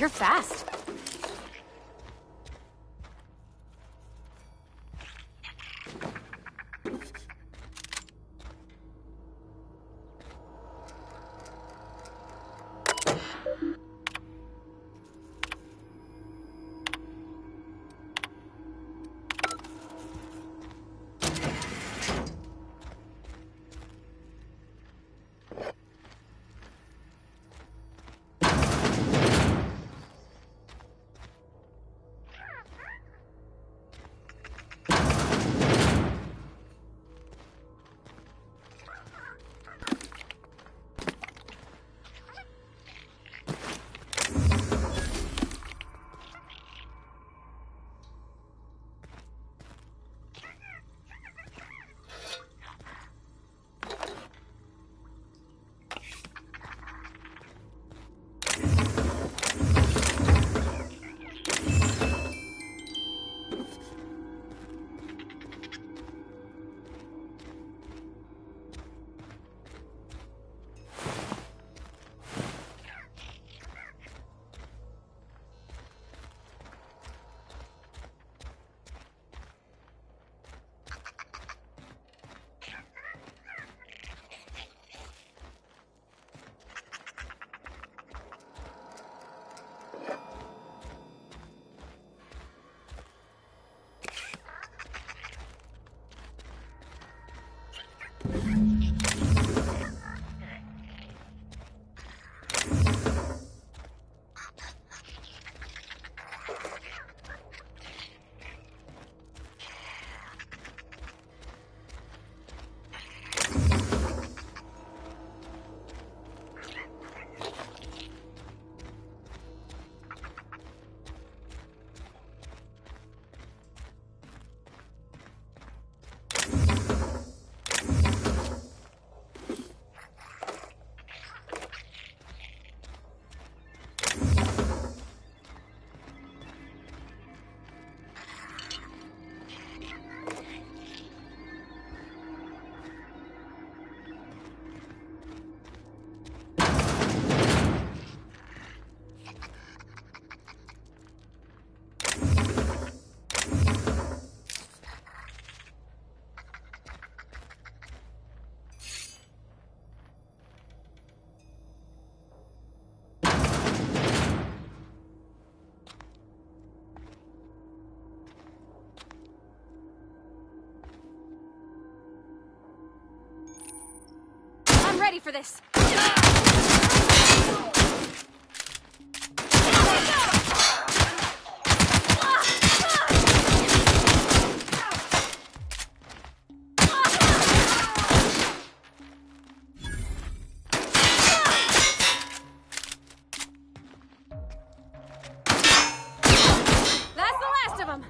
You're fast. I'm ready for this. That's the last of them.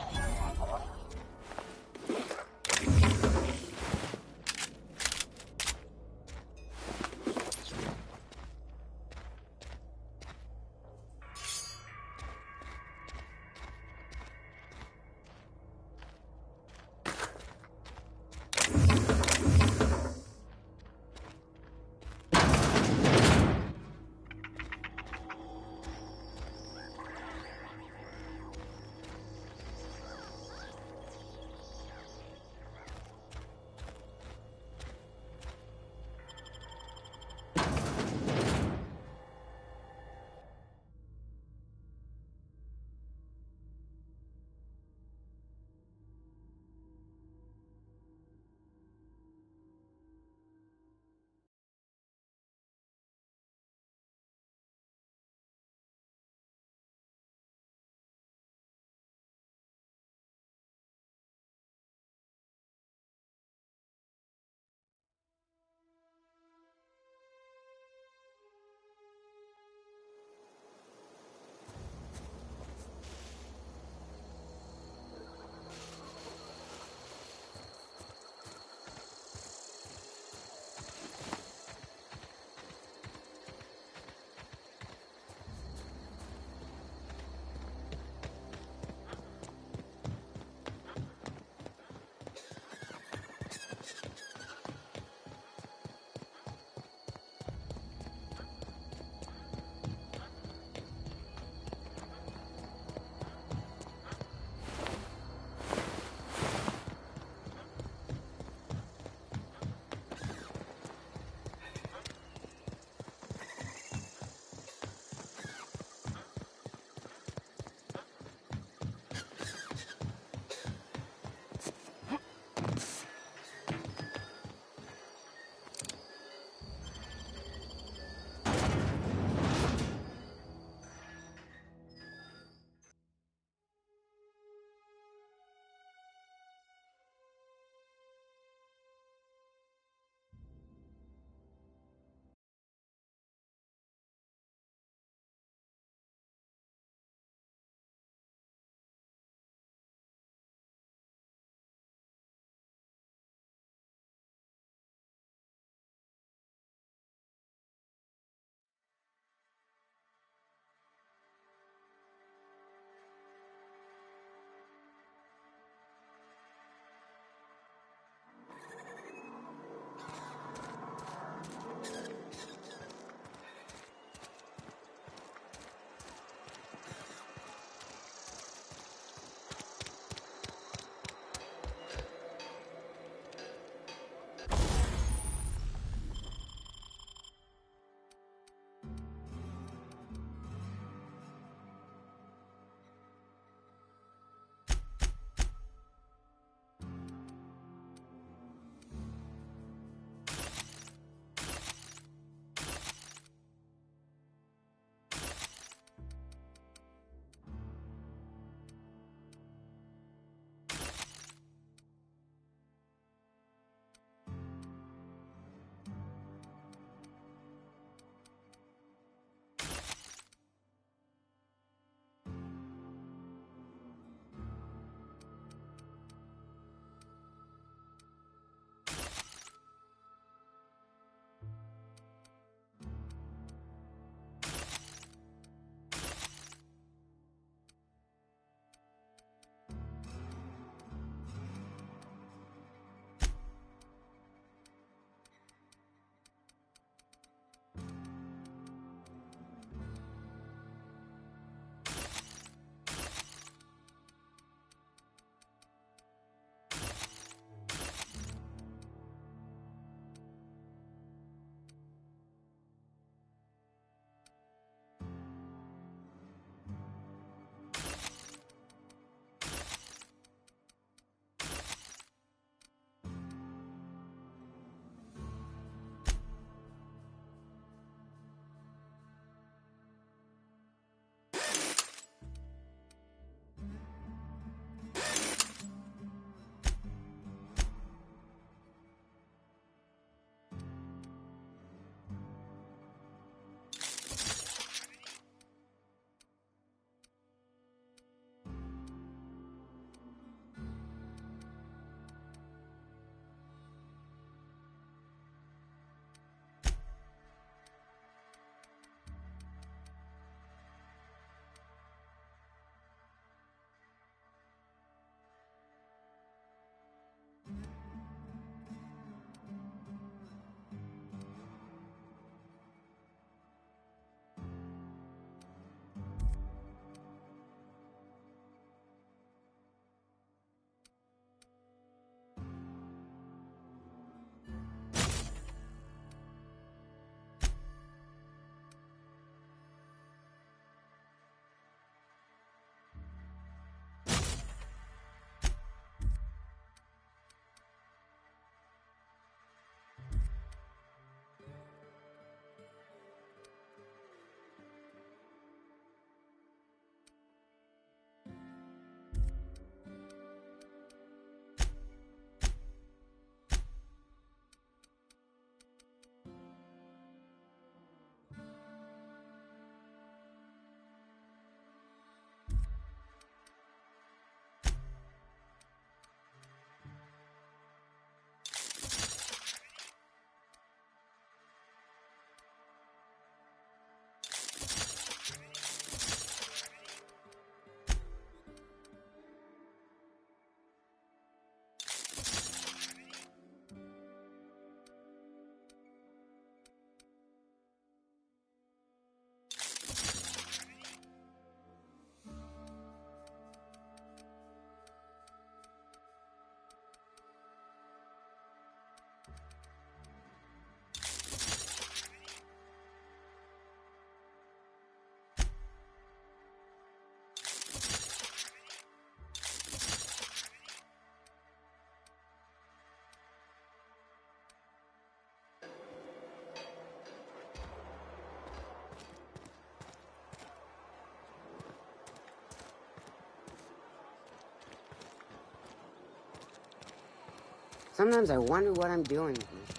Sometimes I wonder what I'm doing with myself.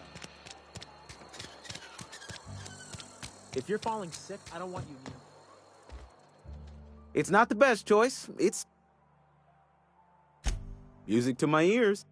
If you're falling sick, I don't want you near. It's not the best choice. It's music to my ears.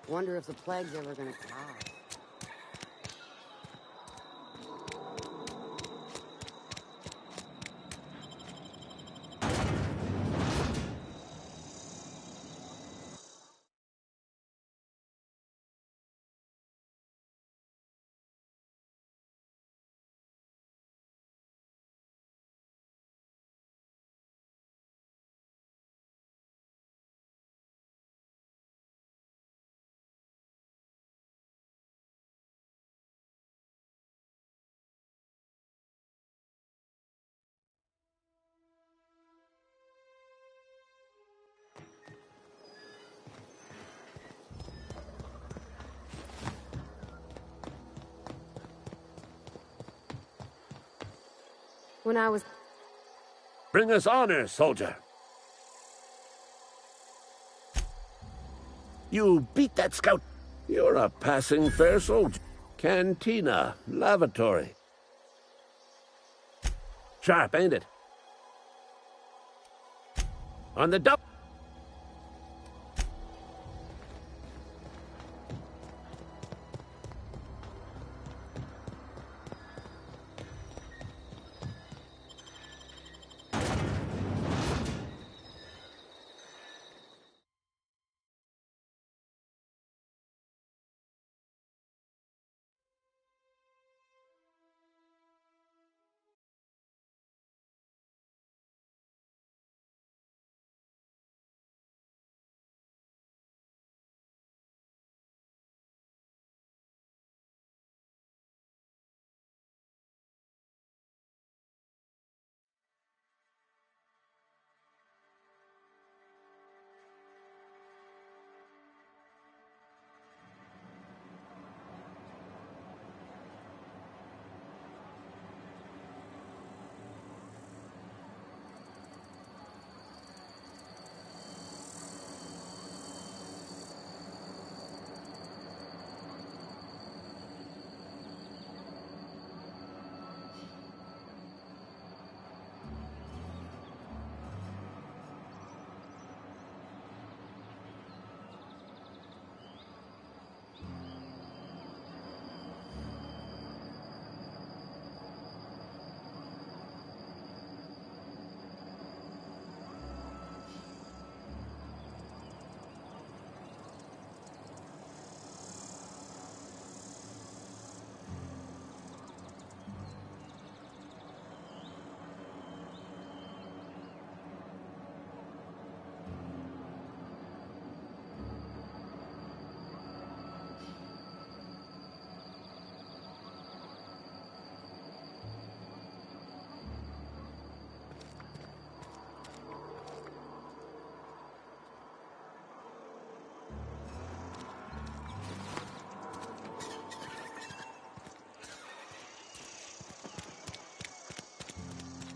Wonder if the plague's ever gonna pass. When I was... Bring us honor, soldier. You beat that scout. You're a passing fair soldier. Cantina, lavatory. Sharp, ain't it? On the double.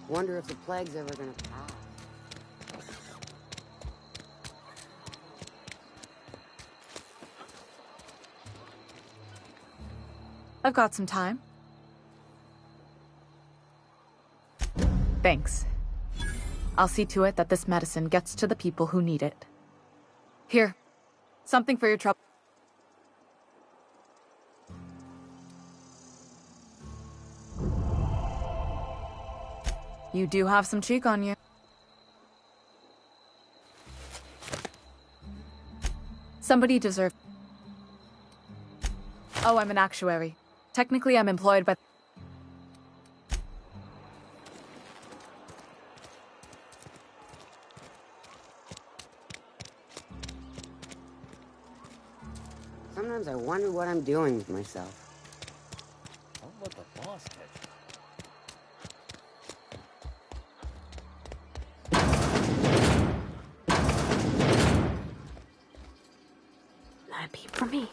Wonder if the plague's ever gonna pass. I've got some time. Thanks. I'll see to it that this medicine gets to the people who need it. Here, something for your trouble. You do have some cheek on you. Somebody deserves. Oh, I'm an actuary. Technically, I'm employed by. Sometimes I wonder what I'm doing with myself. Don't let the boss catch Not a peep for me.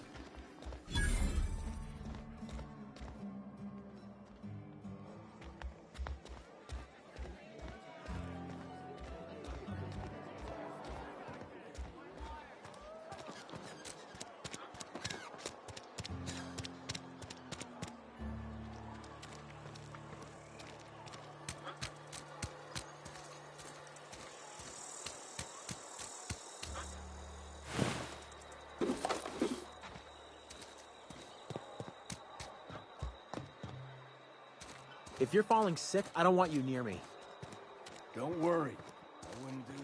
If you're falling sick, I don't want you near me. Don't worry. I wouldn't do